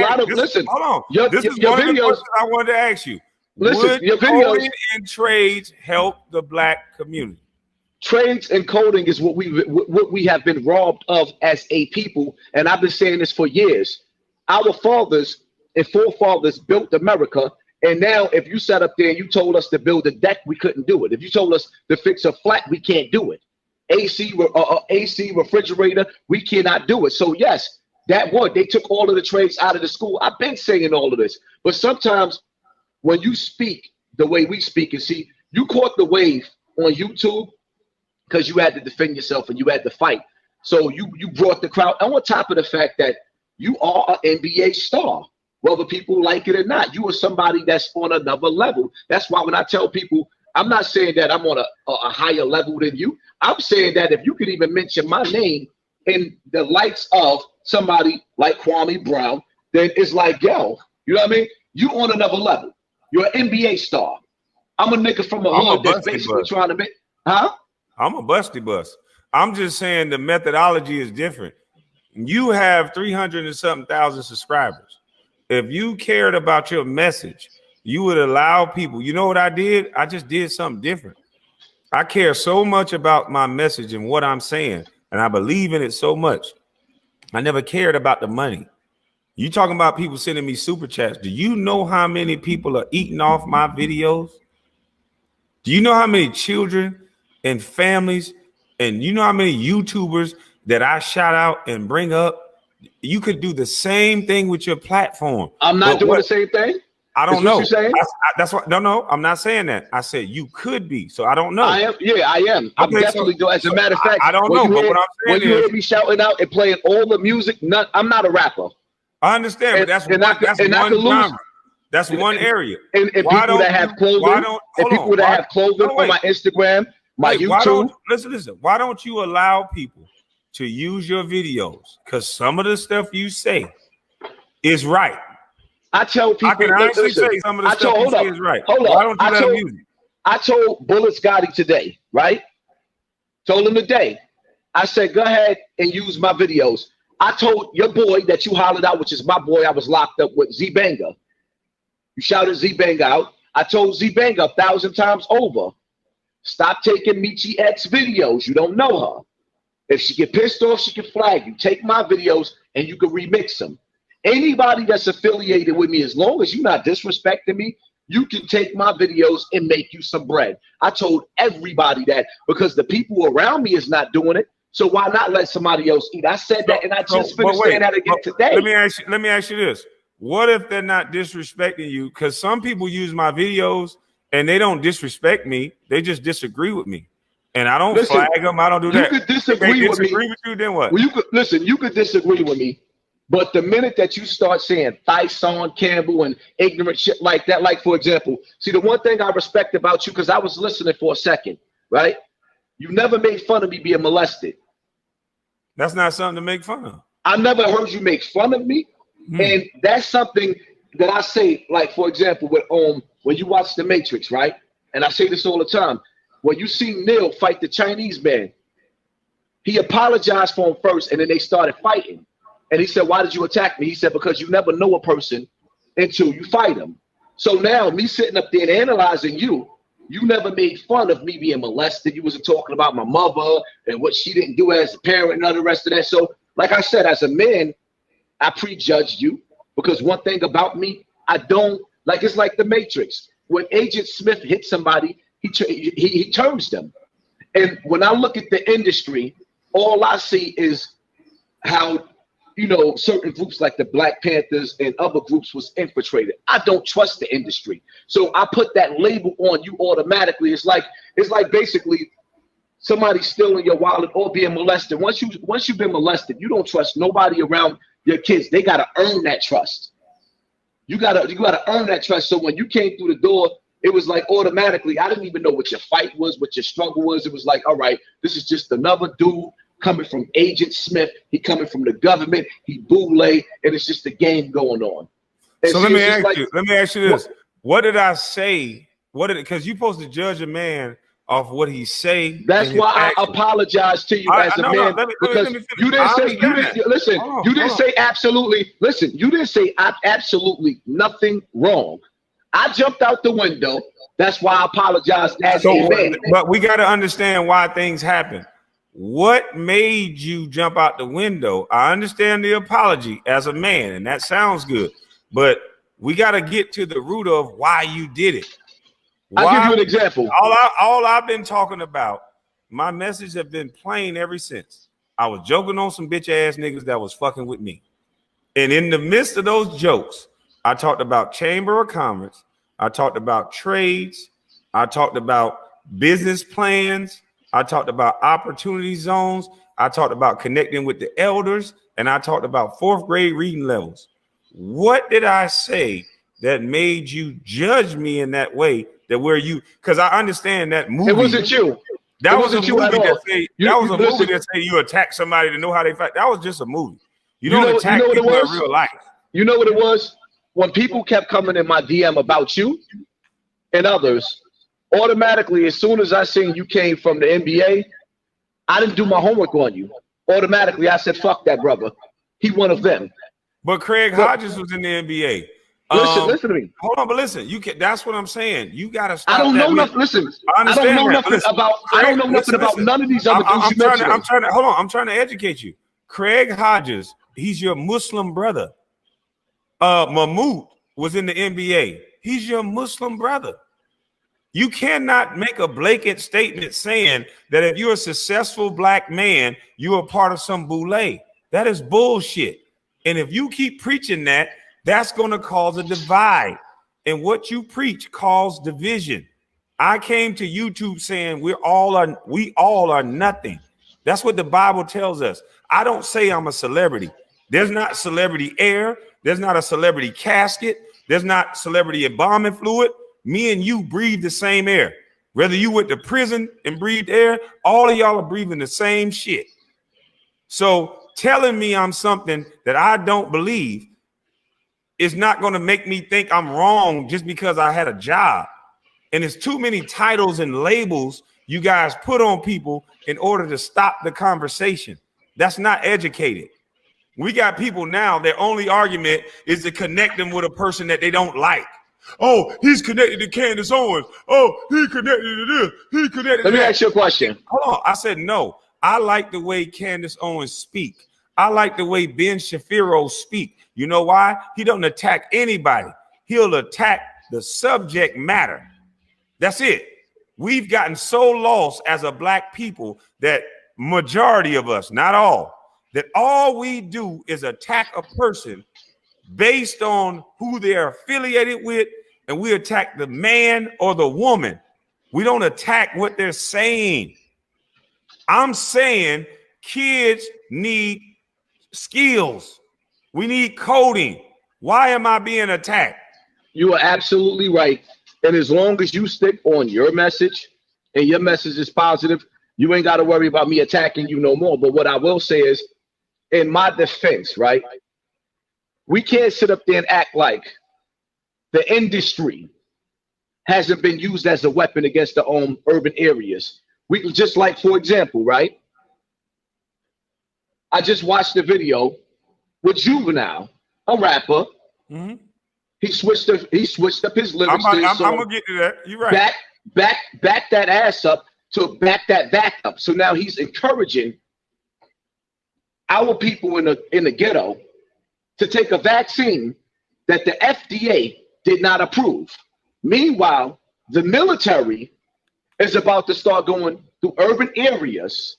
hold on. This is one of the questions I wanted to ask you. Would your videos and trades help the Black community? Trades and coding is what we have been robbed of as a people, and I've been saying this for years. Our fathers and forefathers built America, and now if you sat up there and you told us to build a deck, we couldn't do it. If you told us to fix a flat, we can't do it. AC refrigerator, we cannot do it. So yes, they took all of the trades out of the school. I've been saying all of this, but sometimes when you speak the way we speak, and see, you caught the wave on YouTube because you had to defend yourself and you had to fight. So you brought the crowd. And on top of the fact that you are an NBA star, whether people like it or not, you are somebody that's on another level. That's why when I tell people, I'm not saying that I'm on a higher level than you. I'm saying that if you could even mention my name in the lights of somebody like Kwame Brown, then it's like, yo, you know what I mean? You on another level. You're an NBA star. I'm a nigga from a hood that's basically trying to make, huh? I'm a busty bus. I'm just saying the methodology is different. You have 300 and something thousand subscribers. If you cared about your message, you would allow people. You know what I did? I just did something different. I care so much about my message and what I'm saying, and I believe in it so much. I never cared about the money. You talking about people sending me super chats. Do you know how many people are eating off my videos? Do you know how many children and families, and you know how many YouTubers that I shout out and bring up? You could do the same thing with your platform. I'm not doing the same thing. I don't know. What you're saying? That's what. No, I'm not saying that. I said you could be. So I don't know. I am. Yeah, I am. I'm definitely doing. As a matter of fact, I don't know. But what I'm saying when you hear me shouting out and playing all the music, I'm not a rapper. I understand, but that's one genre. That's one area. And people that have clothing, on my Instagram, my YouTube. Listen. Why don't you allow people to use your videos? Because some of the stuff you say is right. I tell people. I can honestly say some of the stuff you say is right. Why don't you let them use it? I told Bullet Scotty today, right? Told him today. I said, go ahead and use my videos. I told your boy that you hollered out, which is my boy, I was locked up with, Z Banger. You shouted Z Banger out. I told Z Banger 1,000 times over, stop taking Michi X videos. You don't know her. If she get pissed off, she can flag you. Take my videos and you can remix them. Anybody that's affiliated with me, as long as you're not disrespecting me, you can take my videos and make you some bread. I told everybody that because the people around me is not doing it. So why not let somebody else eat? I said that, and I just finished saying that again today. Let me ask you this: what if they're not disrespecting you? Because some people use my videos and they don't disrespect me; they just disagree with me, and I don't flag them. I don't do that. You could disagree with me. With you, then what? Well, you could disagree with me, but the minute that you start saying Hassan Campbell and ignorant shit like that, like for example, see the one thing I respect about you, because I was listening for a second, right? You never made fun of me being molested. That's not something to make fun of. I never heard you make fun of me. And that's something that I say, like, for example, with when you watch The Matrix, right? And I say this all the time. When you see Neo fight the Chinese man, he apologized for him first, and then they started fighting. And he said, why did you attack me? He said, because you never know a person until you fight him. So now me sitting up there and analyzing you, you never made fun of me being molested. You wasn't talking about my mother and what she didn't do as a parent and all the rest of that. So like I said, as a man, I prejudged you because one thing about me, I don't, like, it's like the Matrix. When Agent Smith hits somebody, he turns them. And when I look at the industry, all I see is how, you know, certain groups like the Black Panthers and other groups was infiltrated. I don't trust the industry. So I put that label on you automatically. It's like basically somebody stealing your wallet or being molested. Once you've been molested, you don't trust nobody around your kids. They gotta earn that trust. You gotta earn that trust. So when you came through the door, it was like automatically, I didn't even know what your fight was, what your struggle was. It was like, all right, this is just another dude coming from Agent Smith. He coming from the government. He boule, and it's just a game going on. And so see, let me ask you this. What did I say? Because you're supposed to judge a man off what he say. That's why I apologize to you as a man, because you didn't say, you didn't say absolutely, listen, you didn't say absolutely nothing wrong. I jumped out the window. That's why I apologize as a man. But we got to understand why things happen. What made you jump out the window? I understand the apology as a man, and that sounds good. But we got to get to the root of why you did it. I'll give you an example. All I've been talking about, my message have been plain ever since. I was joking on some bitch ass niggas that was fucking with me. And in the midst of those jokes, I talked about Chamber of Commerce. I talked about trades. I talked about business plans. I talked about opportunity zones. I talked about connecting with the elders. And I talked about 4th grade reading levels. What did I say that made you judge me in that way? That where you, because I understand that movie. It wasn't you. That was a movie that say movie that say you attack somebody to know how they fight. That was just a movie. You don't attack people in real life. You know what it was? When people kept coming in my DM about you and others, automatically, as soon as I seen you came from the NBA, I didn't do my homework on you. Automatically, I said, fuck that brother. He one of them. But Craig Hodges was in the NBA. Listen to me. Hold on, but listen, you can. That's what I'm saying. You gotta stop. I don't know nothing. Listen, I don't know nothing about. I don't know nothing about none of these other dudes you mentioned. I'm trying to hold on. I'm trying to educate you. Craig Hodges, he's your Muslim brother. Mahmoud was in the NBA. He's your Muslim brother. You cannot make a blanket statement saying that if you're a successful black man, you're a part of some boule. That is bullshit. And if you keep preaching that, that's going to cause a divide. And what you preach causes division. I came to YouTube saying we all are nothing. That's what the Bible tells us. I don't say I'm a celebrity. There's not celebrity air. There's not a celebrity casket. There's not celebrity embalming fluid. Me and you breathe the same air. Whether you went to prison and breathed air, all of y'all are breathing the same shit. So telling me I'm something that I don't believe is not going to make me think I'm wrong just because I had a job. And it's too many titles and labels you guys put on people in order to stop the conversation. That's not educated. We got people now, their only argument is to connect them with a person that they don't like. Oh, he's connected to Candace Owens. Oh, he connected to this. He connected to that. Let me ask you a question. Hold on. I said, no, I like the way Candace Owens speak. I like the way Ben Shapiro speak. You know why? He don't attack anybody. He'll attack the subject matter. That's it. We've gotten so lost as a black people that majority of us, not all, that all we do is attack a person based on who they're affiliated with, and we attack the man or the woman. We don't attack what they're saying. I'm saying kids need skills. We need coding. Why am I being attacked? You are absolutely right. And as long as you stick on your message and your message is positive, you ain't got to worry about me attacking you no more. But what I will say is, in my defense, right? We can't sit up there and act like the industry hasn't been used as a weapon against the urban areas. We can just, like, for example, right? I just watched the video with Juvenile, a rapper. Mm-hmm. He switched up his lyrics. I'm gonna get to that. You're right. Back that ass up to back that up. So now he's encouraging our people in the ghetto to take a vaccine that the FDA did not approve. Meanwhile, the military is about to start going through urban areas,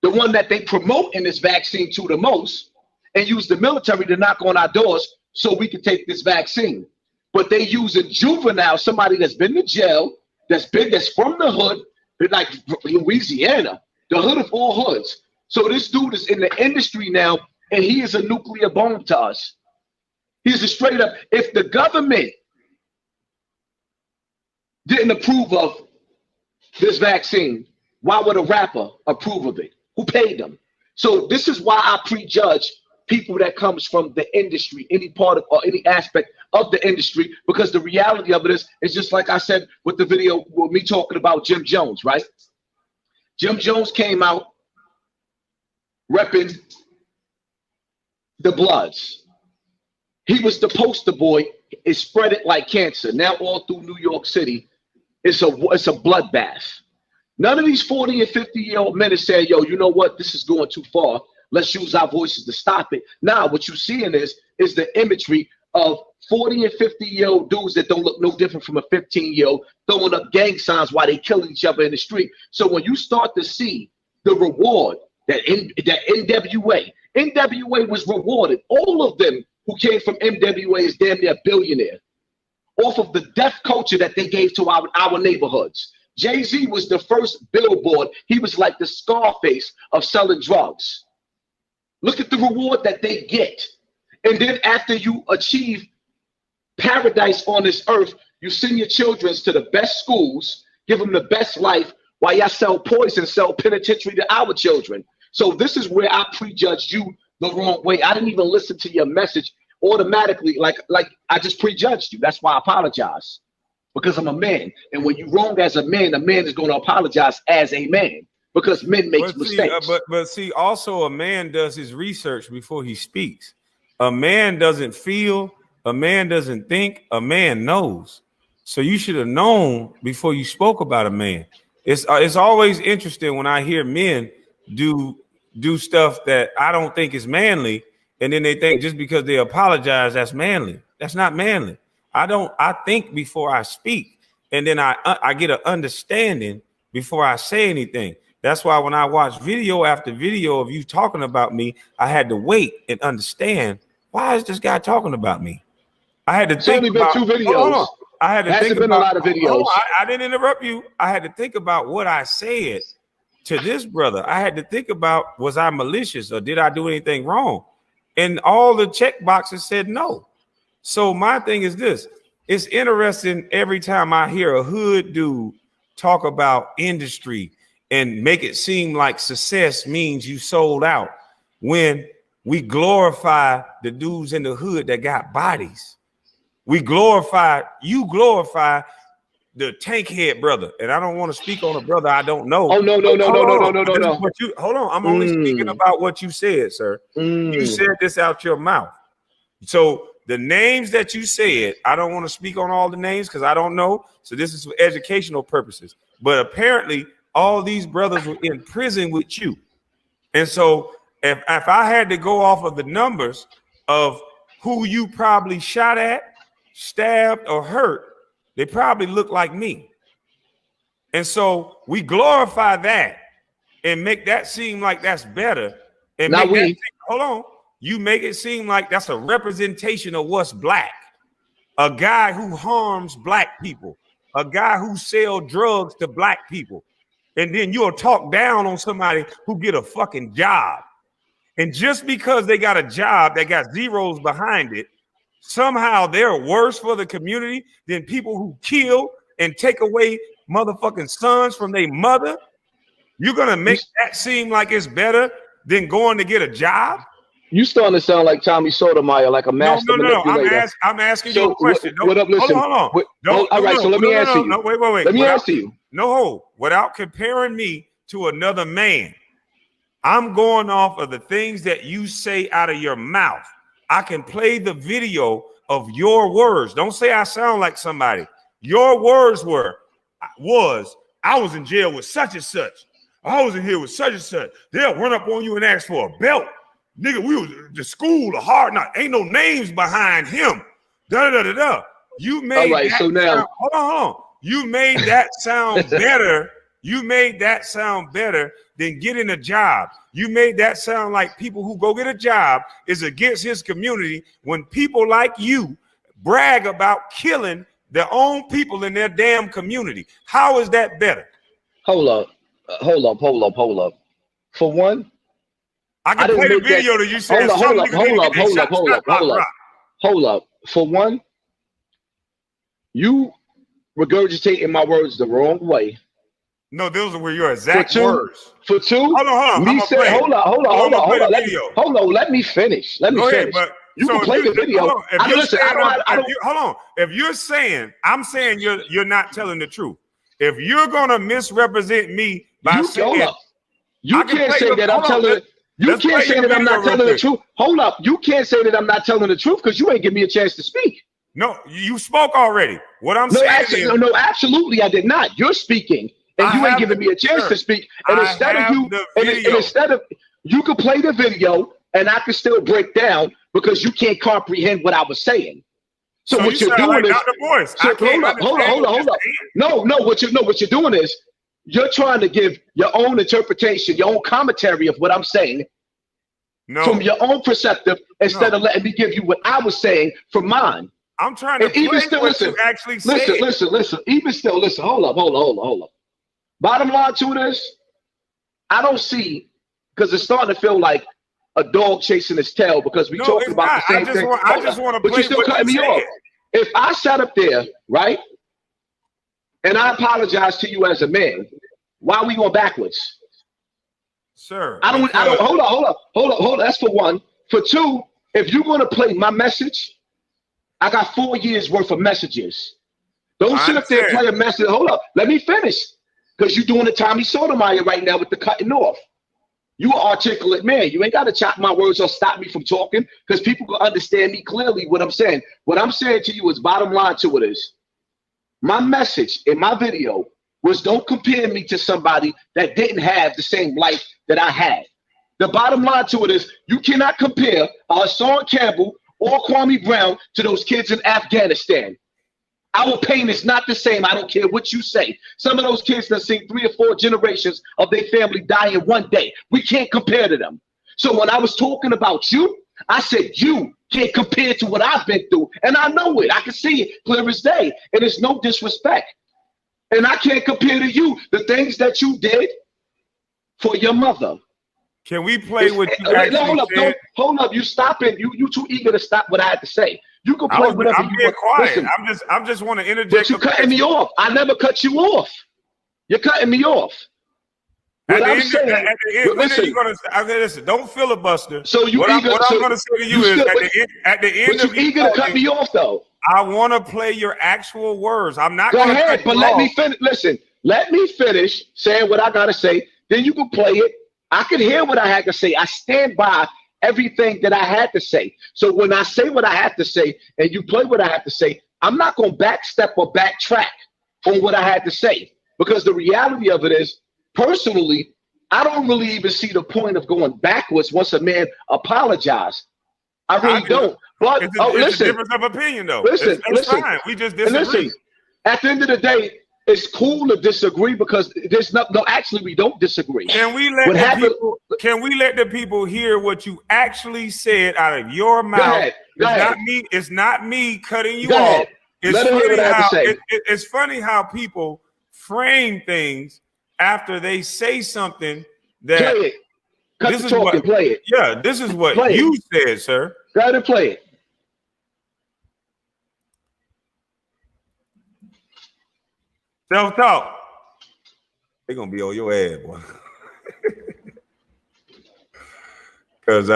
the one that they promote in this vaccine to the most, and use the military to knock on our doors so we can take this vaccine. But they using Juvenile, somebody that's been to jail, that's from the hood, like Louisiana, the hood of all hoods. So this dude is in the industry now, and he is a nuclear bomb to us. He's a straight up, if the government didn't approve of this vaccine, why would a rapper approve of it? Who paid them? So this is why I prejudge people that comes from the industry, any part of or any aspect of the industry, because the reality of it is just like I said with the video with me talking about Jim Jones, right? Jim Jones came out repping the Bloods. He was the poster boy. It spread it like cancer. Now all through New York City, it's a bloodbath. None of these 40 and 50-year-old men are saying, yo, you know what? This is going too far. Let's use our voices to stop it. Now, what you're seeing is the imagery of 40 and 50-year-old dudes that don't look no different from a 15-year-old throwing up gang signs while they killing each other in the street. So when you start to see the reward that NWA was rewarded, all of them who came from NWA is damn near billionaire off of the death culture that they gave to our neighborhoods. Jay-Z was the first billboard. He was like the Scarface of selling drugs. Look at the reward that they get. And then after you achieve paradise on this earth, you send your children to the best schools, give them the best life, while y'all sell poison, sell penitentiary to our children. So this is where I prejudged you the wrong way. I didn't even listen to your message automatically, like I just prejudged you. That's why I apologize, because I'm a man. And when you're wrong as a man is going to apologize as a man, because men make mistakes. But see, also a man does his research before he speaks. A man doesn't feel, a man doesn't think, a man knows. So you should have known before you spoke about a man. It's always interesting when I hear men do stuff that I don't think is manly, and then they think just because they apologize, that's manly. That's not manly. I think before I speak, and then I get an understanding before I say anything. That's why when I watch video after video of you talking about me, I had to wait and understand, why is this guy talking about me? I had to think about 2 videos. Hold on. I had to think about a lot of videos. I didn't interrupt you. I had to think about what I said to this brother. I had to think about, was I malicious or did I do anything wrong? And all the check boxes said no. So my thing is this. It's interesting every time I hear a hood dude talk about industry and make it seem like success means you sold out, when we glorify the dudes in the hood that got bodies. You glorify the tank head brother. And I don't want to speak on a brother I don't know. Oh, no. Hold on. I'm only speaking about what you said, sir. You said this out your mouth. So the names that you said, I don't want to speak on all the names because I don't know. So this is for educational purposes. But apparently all these brothers were in prison with you. And so if I had to go off of the numbers of who you probably shot at, stabbed, or hurt, they probably look like me. And so we glorify that and make that seem like that's better. And hold on. You make it seem like that's a representation of what's black. A guy who harms black people, a guy who sells drugs to black people. And then you'll talk down on somebody who get a fucking job. And just because they got a job that got zeros behind it, somehow they're worse for the community than people who kill and take away motherfucking sons from their mother. You're going to make that seem like it's better than going to get a job? You starting to sound like Tommy Sotomayor, like a master manipulator. I'm asking you a question. What up? Listen. Hold on. All right, so let me answer you. No, wait. Let me answer you. No, without comparing me to another man, I'm going off of the things that you say out of your mouth. I can play the video of your words. Don't say I sound like somebody. Your words I was in jail with such and such. I was in here with such and such. They'll run up on you and ask for a belt. Nigga, we was the school, the hard knock. Ain't no names behind him. Da da da da. You made so now hold on. You made that sound better. You made that sound better than getting a job. You made that sound like people who go get a job is against his community when people like you brag about killing their own people in their damn community. How is that better? Hold up. For one, I can play the video that you said. Hold up. For one, you regurgitating my words the wrong way. No, those were your exact words. For two, hold on. Let me finish. But you can play the video. Hold on. If you're saying, I'm saying you're not telling the truth. If you're gonna misrepresent me by saying, you can't say that I'm telling. You can't say that I'm not telling the truth. Hold up. You can't say that I'm not telling the truth because you ain't give me a chance to speak. No, you spoke already. What I'm saying is, no, absolutely, I did not. You're speaking. And you ain't giving me a chance to speak. And instead of you could play the video and I could still break down because you can't comprehend what I was saying. So what you're doing is hold on. No, what you're doing is you're trying to give your own interpretation, your own commentary of what I'm saying from your own perspective instead of letting me give you what I was saying from mine. I'm trying to play what you actually said. Listen. Even still, listen. Hold up. Bottom line to this, I don't see, because it's starting to feel like a dog chasing his tail because we talking about the same thing. I just want to play. But you're still cutting me off. If I sat up there, right, and I apologize to you as a man, why are we going backwards? Sir. Hold on. That's for one. For two, if you're going to play my message, I got 4 years worth of messages. Don't sit up there and play a message. Hold up. Let me finish. Because you're doing the Tommy Sotomayor right now with the cutting off. You an articulate man. You ain't got to chop my words or stop me from talking because people can understand me clearly what I'm saying. What I'm saying to you is bottom line to it is my message in my video was don't compare me to somebody that didn't have the same life that I had. The bottom line to it is you cannot compare Hassan Campbell or Kwame Brown to those kids in Afghanistan. Our pain is not the same. I don't care what you say. Some of those kids have seen 3 or 4 generations of their family die in one day. We can't compare to them. So when I was talking about you, I said you can't compare to what I've been through. And I know it. I can see it clear as day. And it's no disrespect. And I can't compare to you the things that you did for your mother. Can we play with you actually said? Hold up. You stopping. You too eager to stop what I had to say. You can play whatever I'm being quiet. Listen, I'm just want to interject. But you're cutting me off. I never cut you off. You're cutting me off. Listen, don't filibuster. So you what I'm going to say to you is at the end of you eager to cut me off though. I want to play your actual words. I'm not going to cut you off. Let me finish. Listen, let me finish saying what I got to say. Then you can play it. I can hear what I had to say. I stand by everything that I had to say. So when I say what I have to say and you play what I have to say, I'm not going to backstep or backtrack on what I had to say. Because the reality of it is, personally, I don't really even see the point of going backwards once a man apologizes. I really don't. But it's listen, a difference of opinion, though. Listen, fine. We just disagree. Listen, at the end of the day, it's cool to disagree because there's no. Actually, we don't disagree. Can we let the people hear what you actually said out of your mouth? Go ahead. It's not me cutting you off. It's funny how people frame things after they say something that play it. Play it. Yeah, this is what you said, sir. Go ahead and play it. Self-talk. They're gonna be on your ass, boy. Cause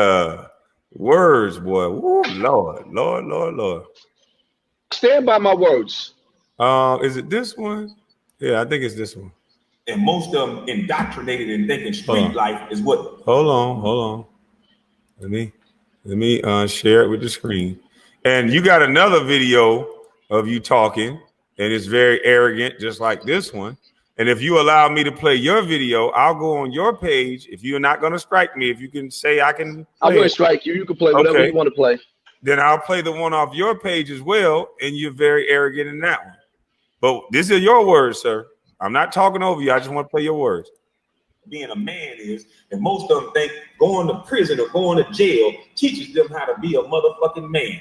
words, boy. Woo, Lord. Stand by my words. Is it this one? Yeah, I think it's this one. and most of them indoctrinated in thinking street life is what. Hold on. Let me share it with the screen. And you got another video of you talking, and it's very arrogant, just like this one. And if you allow me to play your video, I'll go on your page. If you're not going to strike me, if you can say I can, I'm going to strike you. You can play whatever you want to play. Then I'll play the one off your page as well, and you're very arrogant in that one. But these are your words, sir. I'm not talking over you. I just want to play your words. Being a man is, and most of them think going to prison or going to jail teaches them how to be a motherfucking man.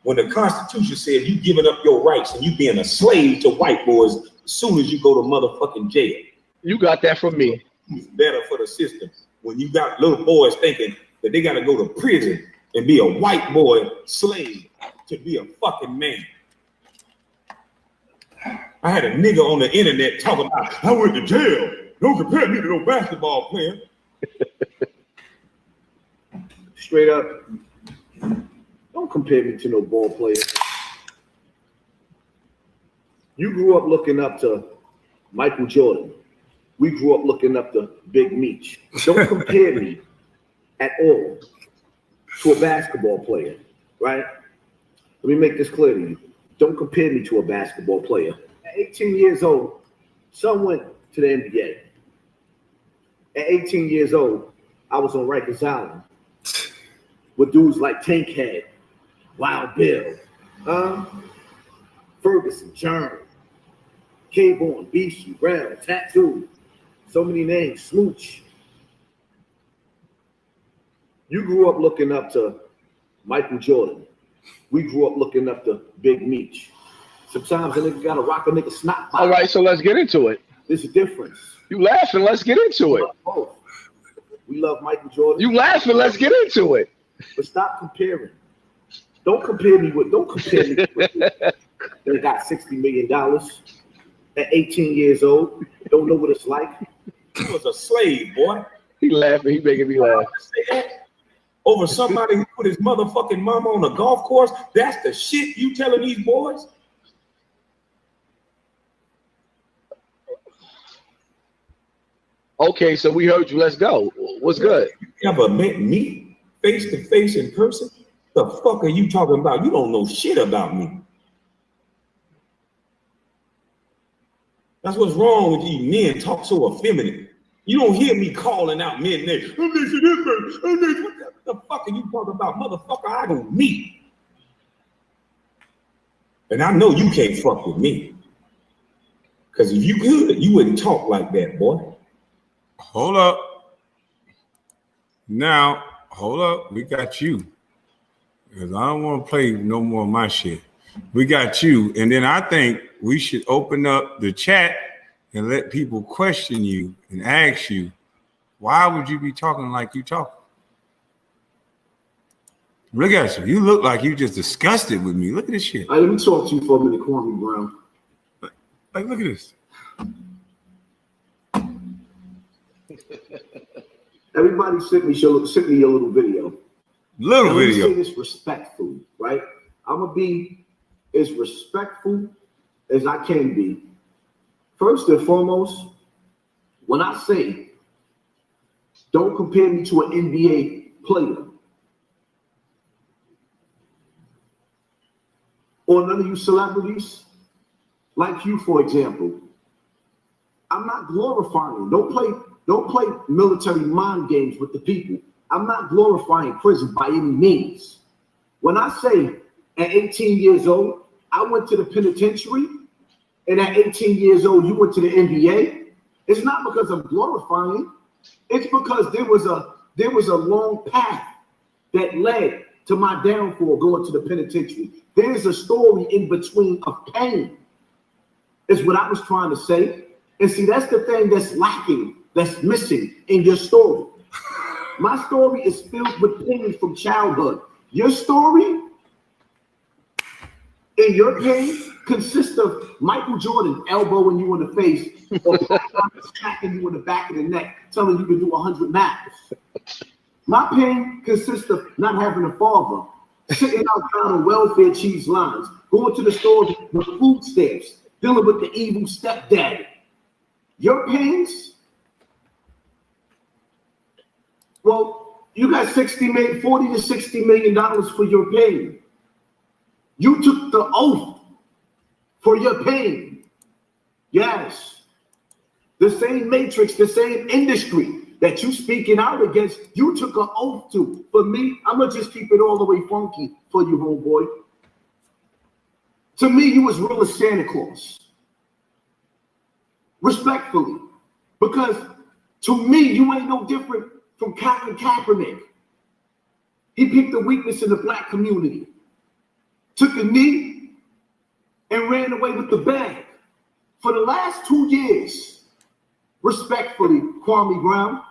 When the Constitution says you giving up your rights and you being a slave to white boys as soon as you go to motherfucking jail. You got that from me. It's better for the system. When you got little boys thinking that they got to go to prison and be a white boy slave to be a fucking man. I had a nigga on the internet talking about, I went to jail. Don't compare me to no basketball player. Straight up. Don't compare me to no ball player. You grew up looking up to Michael Jordan. We grew up looking up to Big Meech. Don't compare me at all to a basketball player, right? Let me make this clear to you. Don't compare me to a basketball player. At 18 years old, son went to the NBA. At 18 years old, I was on Rikers Island with dudes like Tankhead, Wild Bill, Ferguson, John, K-Born, Beastie, Brown, Tattoo, so many names, Smooch. You grew up looking up to Michael Jordan. We grew up looking up to Big Meech. Sometimes a nigga gotta rock a nigga snot. All right, so let's get into it. There's a difference. You laughing? Let's get into it. Both. We love Michael Jordan. You laughing? Let's get into it. But stop comparing. Don't compare me with that got $60 million at 18 years old. Don't know what it's like. He was a slave, boy. He laughing. He making me laugh. Over somebody who put his motherfucking mama on a golf course. That's the shit you telling these boys? Okay, so we heard you. Let's go. What's good? You ever met me face to face in person? The fuck are you talking about? You don't know shit about me. That's what's wrong with you men. Talk so effeminate. You don't hear me calling out men names. What the fuck are you talking about? Motherfucker, I don't meet. And I know you can't fuck with me. Because if you could, you wouldn't talk like that, boy. Hold up. Now, hold up. We got you. Because I don't want to play no more of my shit. We got you. And then I think we should open up the chat and let people question you and ask you, why would you be talking like you talk? Look at you. You look like you just disgusted with me. Look at this shit. All right, let me talk to you for a minute, Kwame Brown. Like, look at this. Everybody sent me a little video. Little video. Say this respectfully, right? I'm gonna be as respectful as I can be. First and foremost, when I say don't compare me to an NBA player, or none of you celebrities, like you, for example, I'm not glorifying. Don't play military mind games with the people. I'm not glorifying prison by any means. When I say at 18 years old, I went to the penitentiary, and at 18 years old, you went to the NBA, it's not because I'm glorifying. It's because there was a long path that led to my downfall going to the penitentiary. There's a story in between of pain, is what I was trying to say. And see, that's the thing that's lacking, that's missing in your story. My story is filled with pain from childhood. Your story and your pain consists of Michael Jordan elbowing you in the face or smacking you in the back of the neck, telling you to do 100 laps. My pain consists of not having a father, sitting outside on welfare cheese lines, going to the store with food stamps, dealing with the evil stepdaddy. Your pains, well, you got 40 to $60 million for your pain. You took the oath for your pain. Yes. The same matrix, the same industry that you speaking out against, you took an oath to. For me, I'm going to just keep it all the way funky for you, homeboy. To me, you was real as Santa Claus. Respectfully. Because to me, you ain't no different from Colin Kaepernick. He picked the weakness in the black community, took a knee, and ran away with the bag. For the last 2 years, respectfully, Kwame Brown,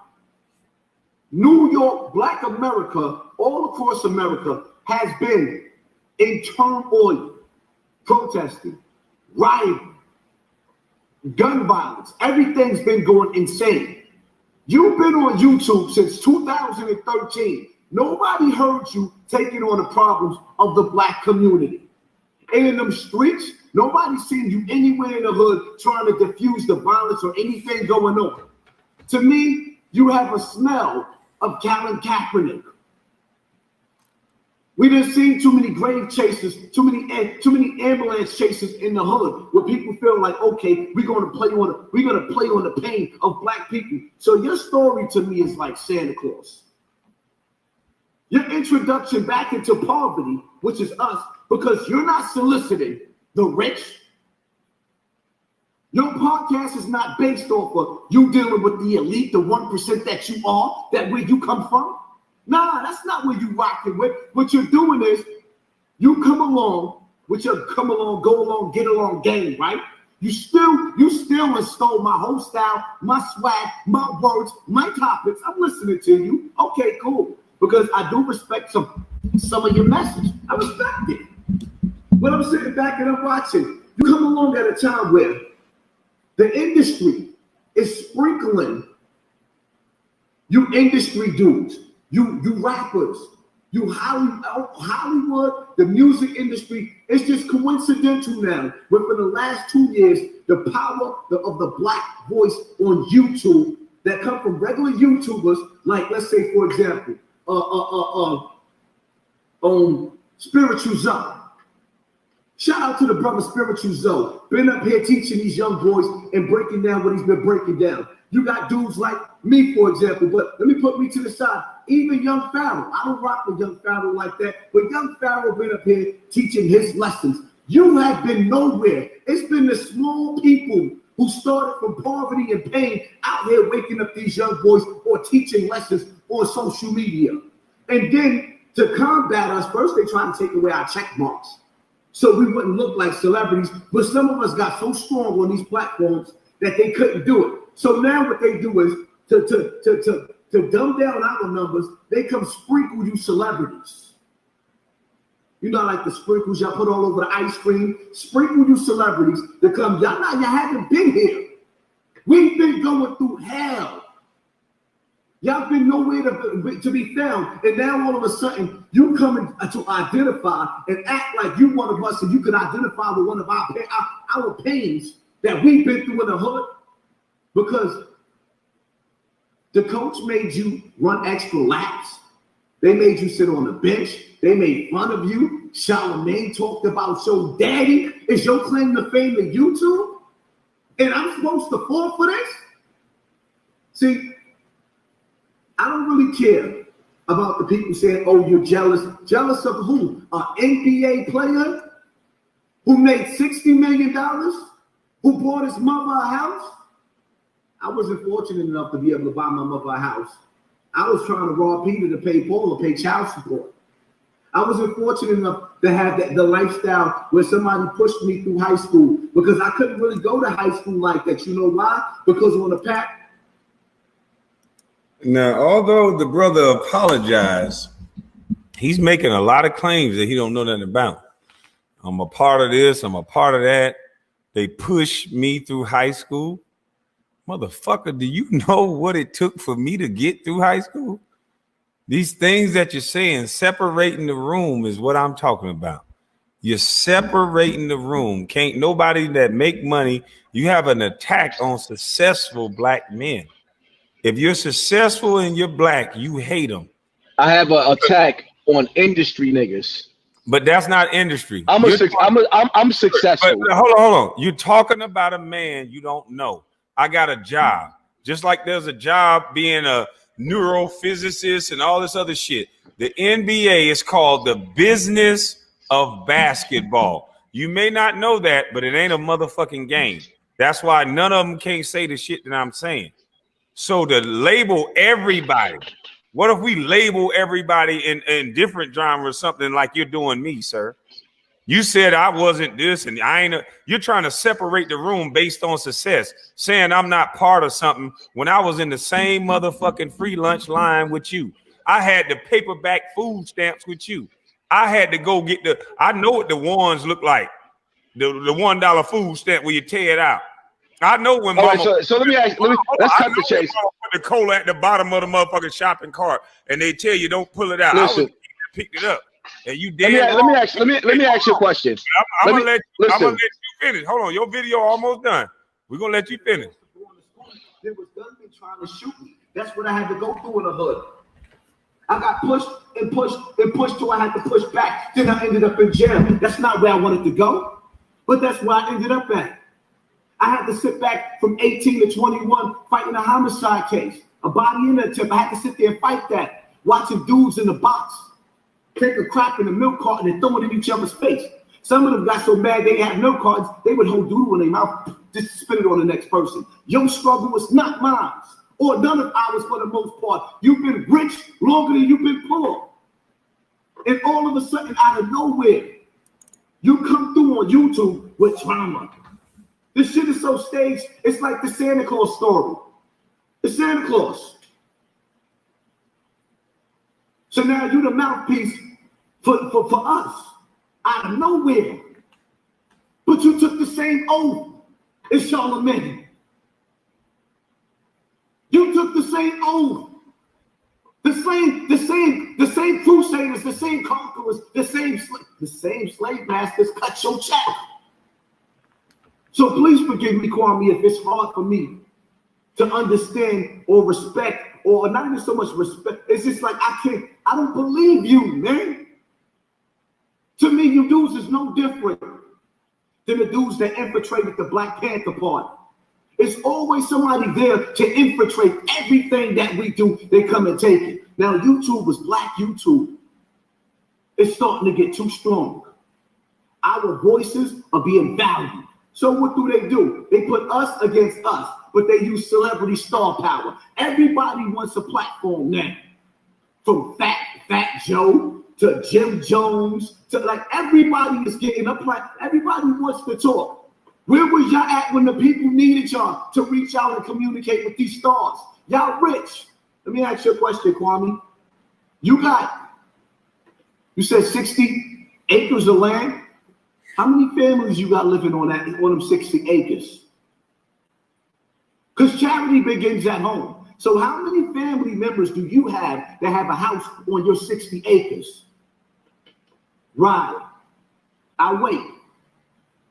New York, Black America, all across America, has been in turmoil, protesting, rioting, gun violence. Everything's been going insane. You've been on YouTube since 2013. Nobody heard you taking on the problems of the black community. And in them streets, nobody's seen you anywhere in the hood trying to diffuse the violence or anything going on. To me, you have a smell of Colin Kaepernick. We done seen too many grave chasers, too many ambulance chasers in the hood where people feel like, okay, we're gonna play on the pain of black people. So your story to me is like Santa Claus. Your introduction back into poverty, which is us, because you're not soliciting the rich. Your podcast is not based off of you dealing with the elite, the 1% that you are, that where you come from. Nah, that's not where you rocking with. What you're doing is you come along with your come along, go along, get along game, right? You still install my whole style, my swag, my words, my topics. I'm listening to you. Okay, cool. Because I do respect some of your message. I respect it. But I'm sitting back and I'm watching. You come along at a time where the industry is sprinkling you industry dudes, you rappers, you Hollywood, the music industry. It's just coincidental now. Within the last 2 years, the power of the black voice on YouTube that come from regular YouTubers, like let's say for example, Spiritual Zoe. Shout out to the brother Spiritual Zoe. Been up here teaching these young boys and breaking down what he's been breaking down. You got dudes like me, for example, but let me put me to the side. Even Young Pharaoh. I don't rock with Young Pharaoh like that, but Young Pharaoh been up here teaching his lessons. You have been nowhere. It's been the small people who started from poverty and pain out here waking up these young boys or teaching lessons on social media. And then to combat us, first they try to take away our check marks so we wouldn't look like celebrities. But some of us got so strong on these platforms that they couldn't do it. So now what they do is to dumb down our numbers, they come sprinkle you celebrities. You know, like the sprinkles y'all put all over the ice cream, sprinkle you celebrities to come. Y'all haven't been here. We've been going through hell. Y'all been nowhere to be found. And now all of a sudden, you coming to identify and act like you one of us and you can identify with one of our pains that we've been through in the hood. Because the coach made you run extra laps. They made you sit on the bench. They made fun of you. Charlamagne talked about your daddy. Is your claim to fame to YouTube? And I'm supposed to fall for this? See, I don't really care about the people saying, oh, you're jealous. Jealous of who? An NBA player who made $60 million? Who bought his mother a house? I wasn't fortunate enough to be able to buy my mother a house. I was trying to rob Peter to pay Paul to pay child support. I wasn't fortunate enough to have the lifestyle where somebody pushed me through high school because I couldn't really go to high school like that. You know why? Because on the pack. Now, although the brother apologized, he's making a lot of claims that he don't know nothing about. I'm a part of this. I'm a part of that. They pushed me through high school. Motherfucker, do you know what it took for me to get through high school? These things that you're saying, separating the room is what I'm talking about. You're separating the room. Can't nobody that make money. You have an attack on successful black men. If you're successful and you're black, you hate them. I have an attack on industry niggas. But that's not industry. I'm successful. But hold on. You're talking about a man you don't know. I got a job. Just like there's a job being a neurophysicist and all this other shit. The NBA is called the business of basketball. You may not know that, but it ain't a motherfucking game. That's why none of them can't say the shit that I'm saying. So to label everybody, what if we label everybody in different genres, something like you're doing me, sir? You said I wasn't this and I ain't. You're trying to separate the room based on success, saying I'm not part of something when I was in the same motherfucking free lunch line with you. I had the paperback food stamps with you. I had to go get I know what the ones look like. The $1 food stamp where you tear it out. I know when mama, right, so let's cut the chase. Put the cola at the bottom of the motherfucking shopping cart, and they tell you don't pull it out. Listen, I picked it up, and you let me ask you a question. I'm gonna let you finish. Hold on, your video almost done. We're gonna let you finish. There was gunmen trying to shoot me. That's what I had to go through in the hood. I got pushed and pushed and pushed till I had to push back. Then I ended up in jail. That's not where I wanted to go, but that's where I ended up at. I had to sit back from 18 to 21 fighting a homicide case, a body in attempt. I had to sit there and fight that, watching dudes in the box take a crap in the milk carton and throw it in each other's face. Some of them got so mad they had milk cartons, they would hold doodle in their mouth, just spit it on the next person. Your struggle was not mine, or none of ours for the most part. You've been rich longer than you've been poor. And all of a sudden, out of nowhere, you come through on YouTube with drama. This shit is so staged, it's like the Santa Claus story. The Santa Claus. So now you the mouthpiece for us out of nowhere. But you took the same oath as Charlemagne. You took the same oath. The same crusaders, the same conquerors, the same slave masters cut your check. So please forgive me, Kwame, if it's hard for me to understand or respect, or not even so much respect. It's just like I don't believe you, man. To me, you dudes is no different than the dudes that infiltrated the Black Panther Party. It's always somebody there to infiltrate everything that we do. They come and take it. Now, YouTube was black YouTube. It's starting to get too strong. Our voices are being valued. So what do? They put us against us, but they use celebrity star power. Everybody wants a platform now. From Fat Joe to Jim Jones to like everybody is getting a platform. Everybody wants to talk. Where was y'all at when the people needed y'all to reach out and communicate with these stars? Y'all rich. Let me ask you a question, Kwame. You said 60 acres of land. How many families you got living on them 60 acres? Because charity begins at home. So how many family members do you have that have a house on your 60 acres? Right. I wait.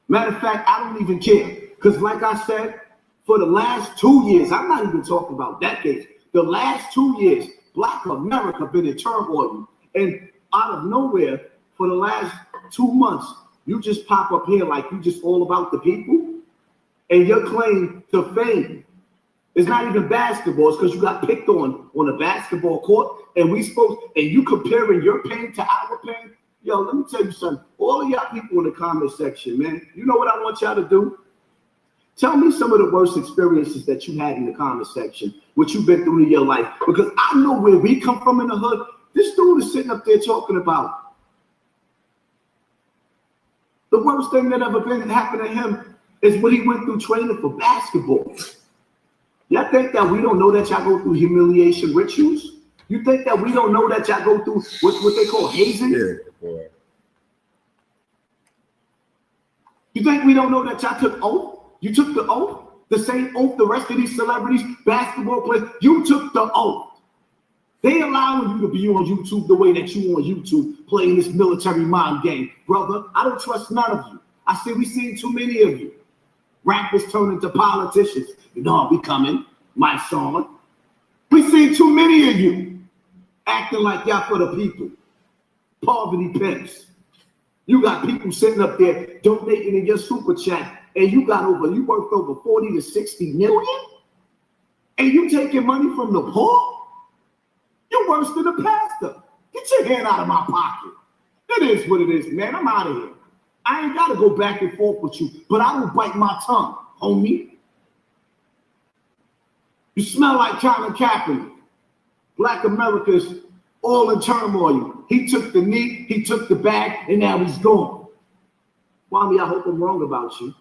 Matter of fact, I don't even care. Because like I said, for the last 2 years, I'm not even talking about decades. The last 2 years, Black America been in turmoil. And out of nowhere, for the last 2 months, you just pop up here like you just all about the people. And your claim to fame is not even basketball. It's because you got picked on a basketball court. And you comparing your pain to our pain. Yo, let me tell you something. All of y'all people in the comment section, man, you know what I want y'all to do? Tell me some of the worst experiences that you had in the comment section, what you've been through in your life. Because I know where we come from in the hood. This dude is sitting up there talking about the worst thing that ever happened to him is what he went through training for basketball. Y'all think that we don't know that y'all go through humiliation rituals? You think that we don't know that y'all go through what they call hazing? Yeah, boy. You think we don't know that y'all took oath? You took the oath? The same oath the rest of these celebrities, basketball players, you took the oath. They allowing you to be on YouTube the way that you on YouTube, playing this military mind game. Brother, I don't trust none of you. I say we seen too many of you. Rappers turn into politicians. You know, we coming, my song. We seen too many of you acting like y'all for the people. Poverty pimps. You got people sitting up there donating in your super chat, and you worth over 40 to 60 million, and you taking money from the poor? You're worse than a pastor. Get your hand out of my pocket. It is what it is, man. I'm out of here. I ain't got to go back and forth with you, but I don't bite my tongue, homie. You smell like Hassan Campbell. Black America's all in turmoil. He took the knee, he took the bag, and now he's gone. Kwame, I hope I'm wrong about you.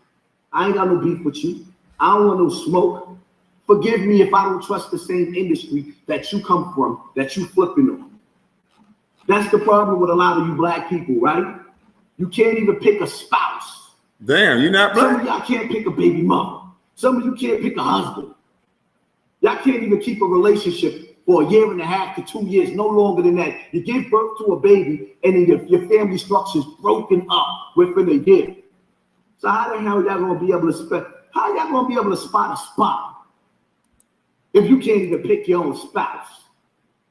I ain't got no beef with you. I don't want no smoke. Forgive me if I don't trust the same industry that you come from, that you flipping on. That's the problem with a lot of you black people, right? You can't even pick a spouse. Damn, you're not Some black? of y'all can't pick a baby mother. Some of you can't pick a husband. Y'all can't even keep a relationship for a year and a half to 2 years, no longer than that. You give birth to a baby, and then your family structure is broken up within a year. So how the hell y'all gonna be able to spot a spot if you can't even pick your own spouse?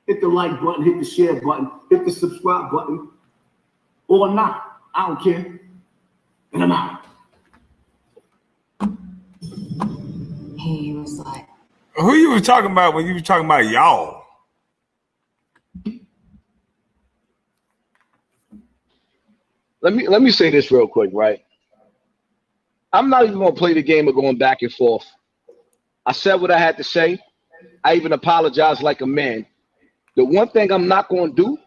Hit the like button, hit the share button, hit the subscribe button, or not. I don't care. And I'm out. He was like, Who you was talking about when you was talking about y'all? Let me say this real quick, right? I'm not even gonna play the game of going back and forth. I said what I had to say. I even apologized like a man. The one thing I'm not gonna do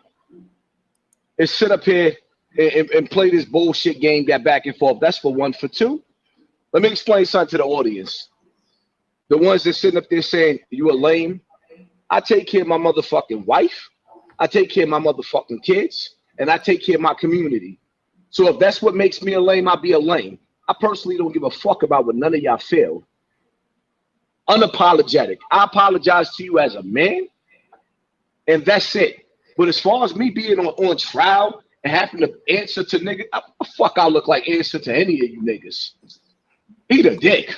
is sit up here and play this bullshit game, get back and forth. That's for one. For two, let me explain something to the audience. The ones that sitting up there saying you are lame, I take care of my motherfucking wife, I take care of my motherfucking kids, and I take care of my community. So if that's what makes me a lame, I'll be a lame. I personally don't give a fuck about what none of y'all feel. Unapologetic. I apologize to you as a man, and that's it. But as far as me being on trial and having to answer to niggas, the fuck I look like answer to any of you niggas. Eat a dick.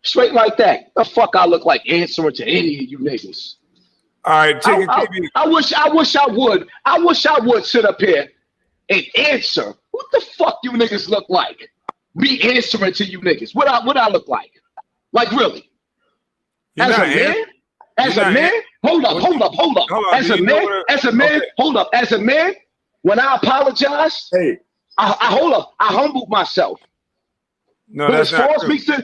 Straight like that. The fuck I look like answering to any of you niggas. All right, I wish I would sit up here and answer. What the fuck you niggas look like? Me answering to you niggas. What I look like? Like really? You're as a man? As a man? Hold up. As a man, when I apologize, Hey, I humbled myself. No, that's not true. Because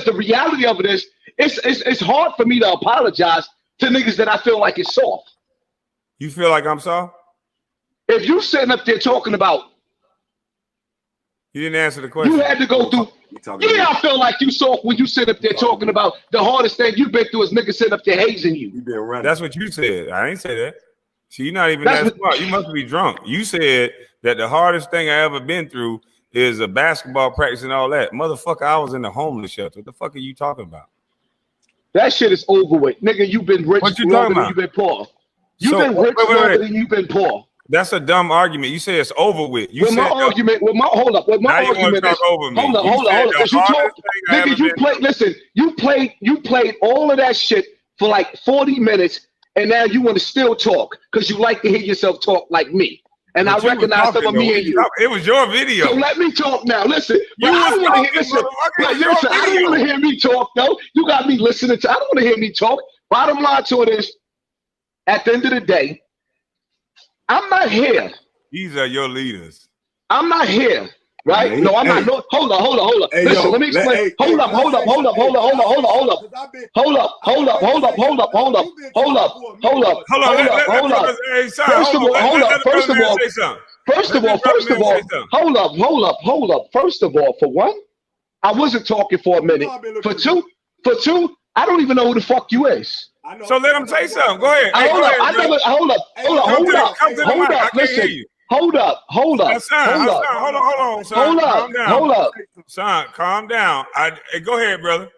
the reality of it is, it's hard for me to apologize to niggas that I feel like is soft. You feel like I'm soft? If you sitting up there talking about, You didn't answer the question. you had to go through. Yeah, I feel like you soft when you sit up there talking about the hardest thing you've been through is niggas sitting up there hazing you. you been running. That's what you said. I ain't say that. See, you're not even that smart. You must be drunk. You said that the hardest thing I ever been through is a basketball practice and all that. Motherfucker, I was in the homeless shelter. What the fuck are you talking about? That shit is over with. Nigga, you've been rich What you longer talking than about? you've been poor. You've So, been rich wait. longer than you've been poor. That's a dumb argument. You say it's over with. You With my said argument, with my hold up, with my Now you wanna argument talk is, over me. hold up, You hold said up. the Because you talk, hardest thing I nigga, ever you been played. Listen, you played all of that shit for like 40 minutes, and now you want to still talk because you like to hear yourself talk like me. And But I recognize some of me and you. It was your video. So let me talk now. Listen, You I was don't want to hear. talking, Listen, motherfucker. It was listen. your I don't video. want to hear me talk. No, you got me listening to. I don't want to hear me talk. Bottom line to it is, at the end of the day, I'm not here. These are your leaders. I'm not here, right? Hey, No, I'm not. hey. No, hold up. Hey, Listen, yo, let me explain. hey, Hold hey, up. Hold up. Hold up. Hold on, hey, son, First of all, hold up. First of all, First of all, for one, I wasn't talking for a minute. For two, I don't even know who the fuck you is. So let him say something. Go ahead. Hey, Hold go up. ahead, brother. Hold up. Come to the mic. I can't hear you. Hold up. Hold on, son. Hold up. Calm down. Hold up. Son, calm down. Hey, go ahead, brother.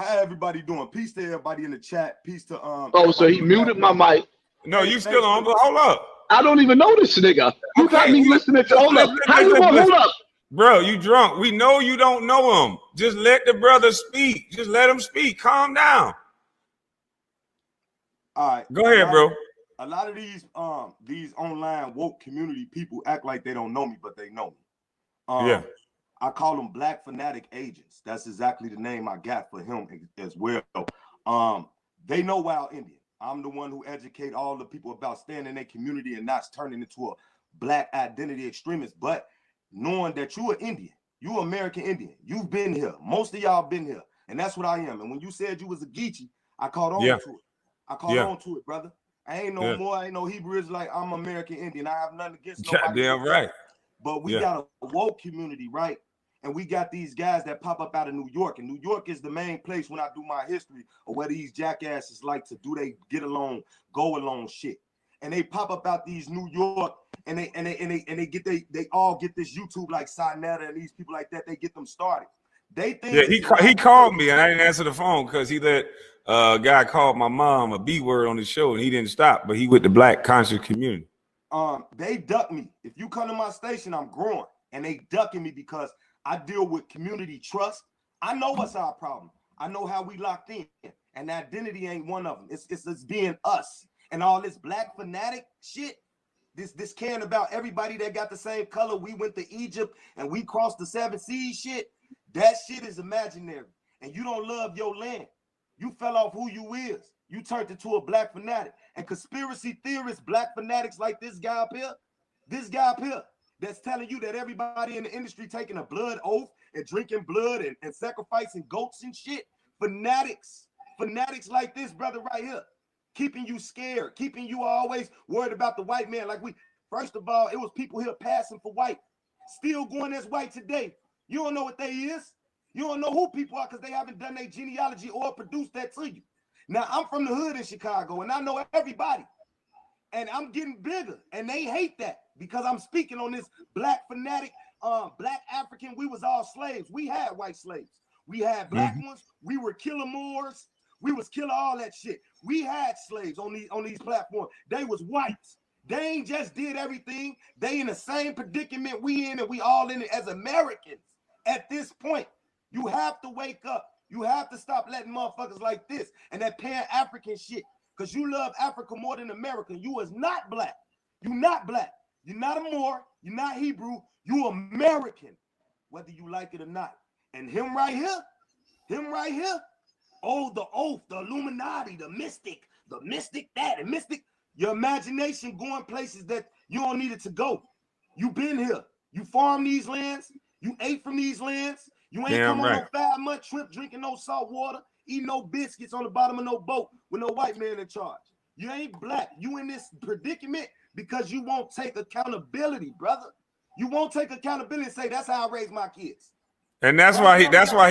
How everybody doing? Peace to everybody in the chat. Peace to Oh, so he muted my mic. No, you still on, but hold up. I don't even know this nigga. You got me listening to hold up. How you gonna hold up? Bro, you drunk. We know you don't know him. Just let the brother speak. Just let him speak. Calm down. All right. Go ahead, bro. A lot of these online woke community people act like they don't know me, but they know me. Yeah. I call them black fanatic agents. That's exactly the name I got for him as well. They know Wild Indian. I'm the one who educate all the people about staying in their community and not turning into a black identity extremist, but knowing that you're an Indian, you're American Indian. You've been here. Most of y'all been here. And that's what I am. And when you said you was a Geechee, I caught on to it. I caught on to it, brother. I ain't no more. I ain't no Hebrew Israelite. I'm American Indian. I have nothing against nobody. Goddamn right. But we got a woke community, right? And we got these guys that pop up out of New York. And New York is the main place when I do my history of where these jackasses like to do they get along, go along shit. And they pop up out these New York and they all get this YouTube like Sinetta and these people like that. They get them started. They think he called me and I didn't answer the phone because he let a guy called my mom a B word on the show and he didn't stop, but he with the black conscious community. They duck me. If you come to my station, I'm growing, and they ducking me because I deal with community trust. I know what's our problem. I know how we locked in, and identity ain't one of them. It's being us. And all this black fanatic shit, this caring about everybody that got the same color. We went to Egypt and we crossed the 7 seas shit. That shit is imaginary. And you don't love your land. You fell off who you is. You turned into a black fanatic. And conspiracy theorists, black fanatics like this guy up here, that's telling you that everybody in the industry taking a blood oath and drinking blood and sacrificing goats and shit. Fanatics like this brother right here. Keeping you scared, keeping you always worried about the white man. Like first of all, it was people here passing for white, still going as white today. You don't know what they is. You don't know who people are because they haven't done their genealogy or produced that to you. Now, I'm from the hood in Chicago, and I know everybody. And I'm getting bigger, and they hate that because I'm speaking on this black fanatic, black African. We was all slaves. We had white slaves. We had black ones. We were killing Moors. We was killing all that shit. We had slaves on these platforms. They was whites. They ain't just did everything. They in the same predicament we in, and we all in it as Americans. At this point, you have to wake up. You have to stop letting motherfuckers like this and that Pan-African shit. Because you love Africa more than America. You is not black. You're not black. You're not a Moor. You're not Hebrew. You American, whether you like it or not. And him right here, oh, the oath, the Illuminati, the mystic that, and mystic, your imagination going places that you don't need it to go. You been here. You farm these lands. You ate from these lands. You ain't come on no 5-month trip drinking no salt water, eating no biscuits on the bottom of no boat with no white man in charge. You ain't black. You in this predicament because you won't take accountability, brother. You won't take accountability and say, that's how I raise my kids. And that's why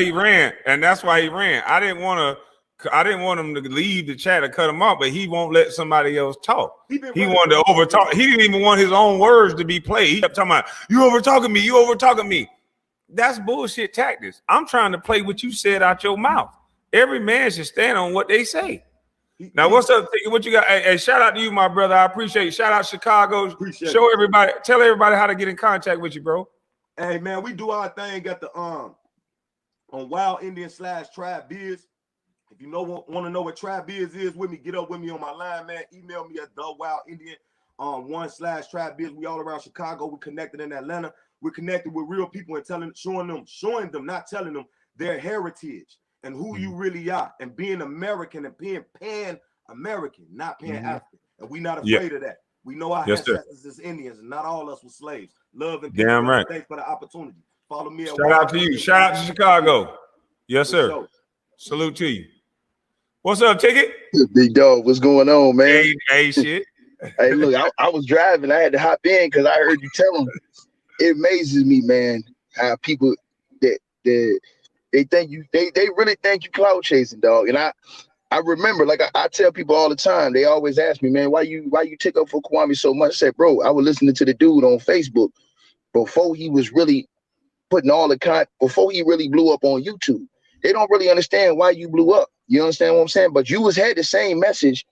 he ran. And that's why he ran. I didn't want him to leave the chat or cut him off, but he won't let somebody else talk. He wanted to overtalk. He didn't even want his own words to be played. He kept talking about, you overtalking me. That's bullshit tactics. I'm trying to play what you said out your mouth. Every man should stand on what they say. Now, what's up? What you got? Hey, shout out to you, my brother. I appreciate it. Shout out Chicago. Show everybody, tell everybody how to get in contact with you, bro. Hey, man, we do our thing at the on Wild Indian /Tribe Biz. If you want to know what Tribe Biz is with me, get up with me on my line, man. Email me at the Wild Indian 1/Tribe Biz. We all around Chicago. We're connected in Atlanta. We're connected with real people and showing them, not telling them their heritage and who you really are, and being American and being Pan-American, not Pan-African. And we're not afraid of that. We know our ancestors is Indians, and not all us were slaves. Love and damn right. Thanks for the opportunity. Follow me. Shout out to you. Shout out to Chicago. Yes, sir. Salute to you. What's up, Ticket? Big dog, what's going on, man? Hey, shit. Hey, look, I was driving. I had to hop in because I heard you tell them. It amazes me, man, how people that they think they really think you cloud chasing, dog. And I remember, like I tell people all the time, they always ask me, man, why you tick up for Kwame so much? I said, bro, I was listening to the dude on Facebook before he was really putting all the before he really blew up on YouTube. they don't really understand why you blew up. You understand what I'm saying? But you had the same message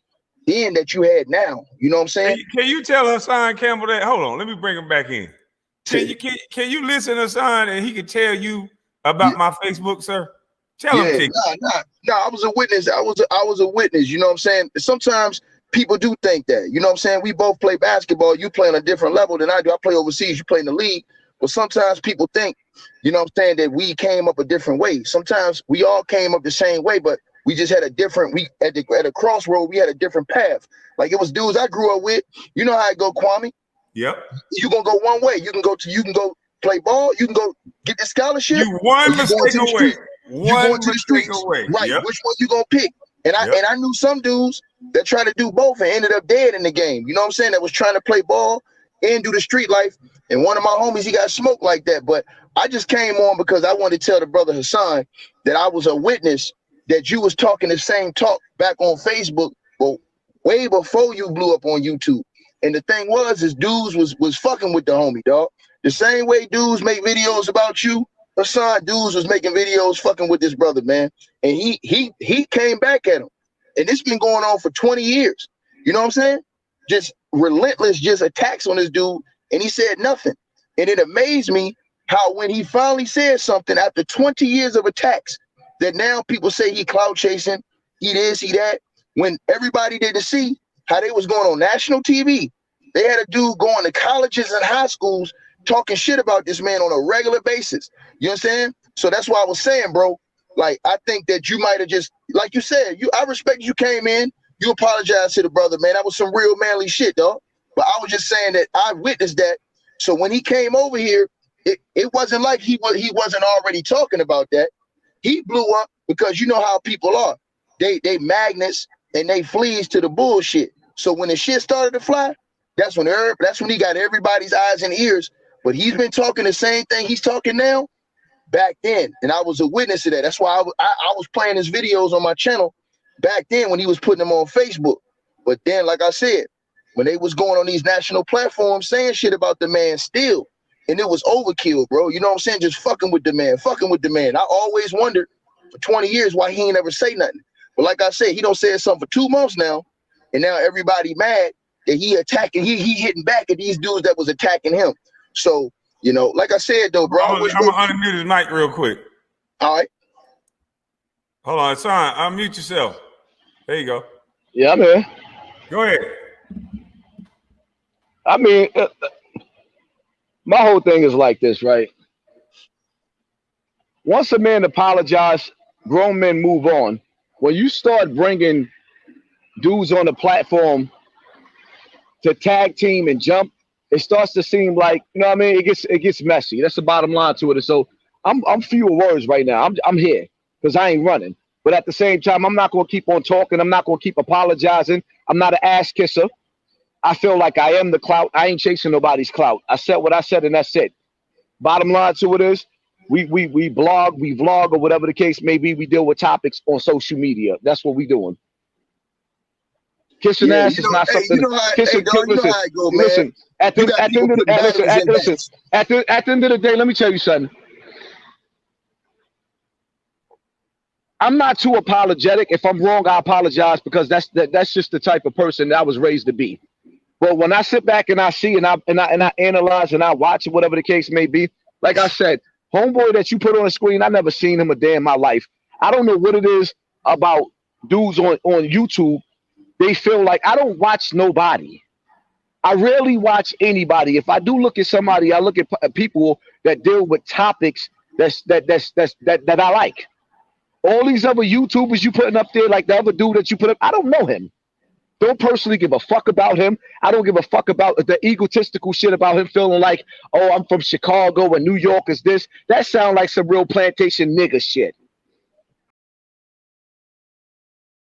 then that you had now. You know what I'm saying? Can you tell Hassan Campbell that? Hold on, let me bring him back in. Can you listen to Hassan and he can tell you about my Facebook, sir? Tell him. No, I was a witness. I was a witness. You know what I'm saying? Sometimes people do think that. You know what I'm saying? We both play basketball. You play on a different level than I do. I play overseas. You play in the league. But sometimes people think, you know what I'm saying, that we came up a different way. Sometimes we all came up the same way, but we just had a different, at a crossroad, we had a different path. Like it was dudes I grew up with. You know how it go, Kwame? Yep. You're gonna go one way. You can go play ball, you can go get the scholarship. You one mistake away. One to the streets. Right. Yep. Which one you gonna pick? And I knew some dudes that tried to do both and ended up dead in the game. You know what I'm saying? That was trying to play ball and do the street life. And one of my homies, he got smoked like that. But I just came on because I wanted to tell the brother Hassan that I was a witness that you was talking the same talk back on Facebook, but way before you blew up on YouTube. And the thing is dudes was fucking with the homie, dog. The same way dudes make videos about you, Hassan, dudes was making videos fucking with this brother, man. And he came back at him. And it's been going on for 20 years. You know what I'm saying? Just relentless, just attacks on this dude. And he said nothing. And it amazed me how when he finally said something after 20 years of attacks, that now people say he clout chasing, he this, he that. When everybody did to see how they was going on national TV, they had a dude going to colleges and high schools talking shit about this man on a regular basis. You know what I'm saying? So that's why I was saying, bro, like, I think that you might have just, like you said, I respect you came in, you apologized to the brother, man. That was some real manly shit, dog. But I was just saying that I witnessed that. So when he came over here, it wasn't like he wasn't already talking about that. He blew up because you know how people are. They magnets and they fleas to the bullshit. So when the shit started to fly, that's when he got everybody's eyes and ears. But he's been talking the same thing he's talking now back then. And I was a witness to that. That's why I was playing his videos on my channel back then when he was putting them on Facebook. But then, like I said, when they was going on these national platforms saying shit about the man still, and it was overkill, bro. You know what I'm saying? Just fucking with the man. I always wondered for 20 years why he ain't never say nothing. But like I said, he don't say something for 2 months now, and now everybody mad that he attacking, he hitting back at these dudes that was attacking him. So, you know, like I said though, bro. I'm gonna unmute his mic real quick. All right. Hold on, son. Unmute yourself. There you go. Yeah, I'm here. Go ahead. I mean, my whole thing is like this, right? Once a man apologizes, grown men move on. When you start bringing dudes on the platform to tag team and jump, it starts to seem like, you know what I mean? It gets messy. That's the bottom line to it. And so I'm few words right now. I'm here because I ain't running. But at the same time, I'm not gonna keep on talking. I'm not gonna keep apologizing. I'm not an ass kisser. I feel like I am the clout. I ain't chasing nobody's clout. I said what I said, and that's it. Bottom line to it is, we blog, we vlog, or whatever the case may be. We deal with topics on social media. That's what we doing. Kissing ass is not something. Listen, at the end of the day, let me tell you something. I'm not too apologetic. If I'm wrong, I apologize because that's just the type of person that I was raised to be. But when I sit back and I see and I analyze and I watch it, whatever the case may be, like I said, homeboy that you put on the screen, I never seen him a day in my life. I don't know what it is about dudes on YouTube. They feel like I don't watch nobody. I rarely watch anybody. If I do look at somebody, I look at people that deal with topics that I like. All these other YouTubers you putting up there, like the other dude that you put up, I don't know him. Don't personally give a fuck about him. I don't give a fuck about the egotistical shit about him feeling like, oh, I'm from Chicago and New York is this. That sounds like some real plantation nigga shit.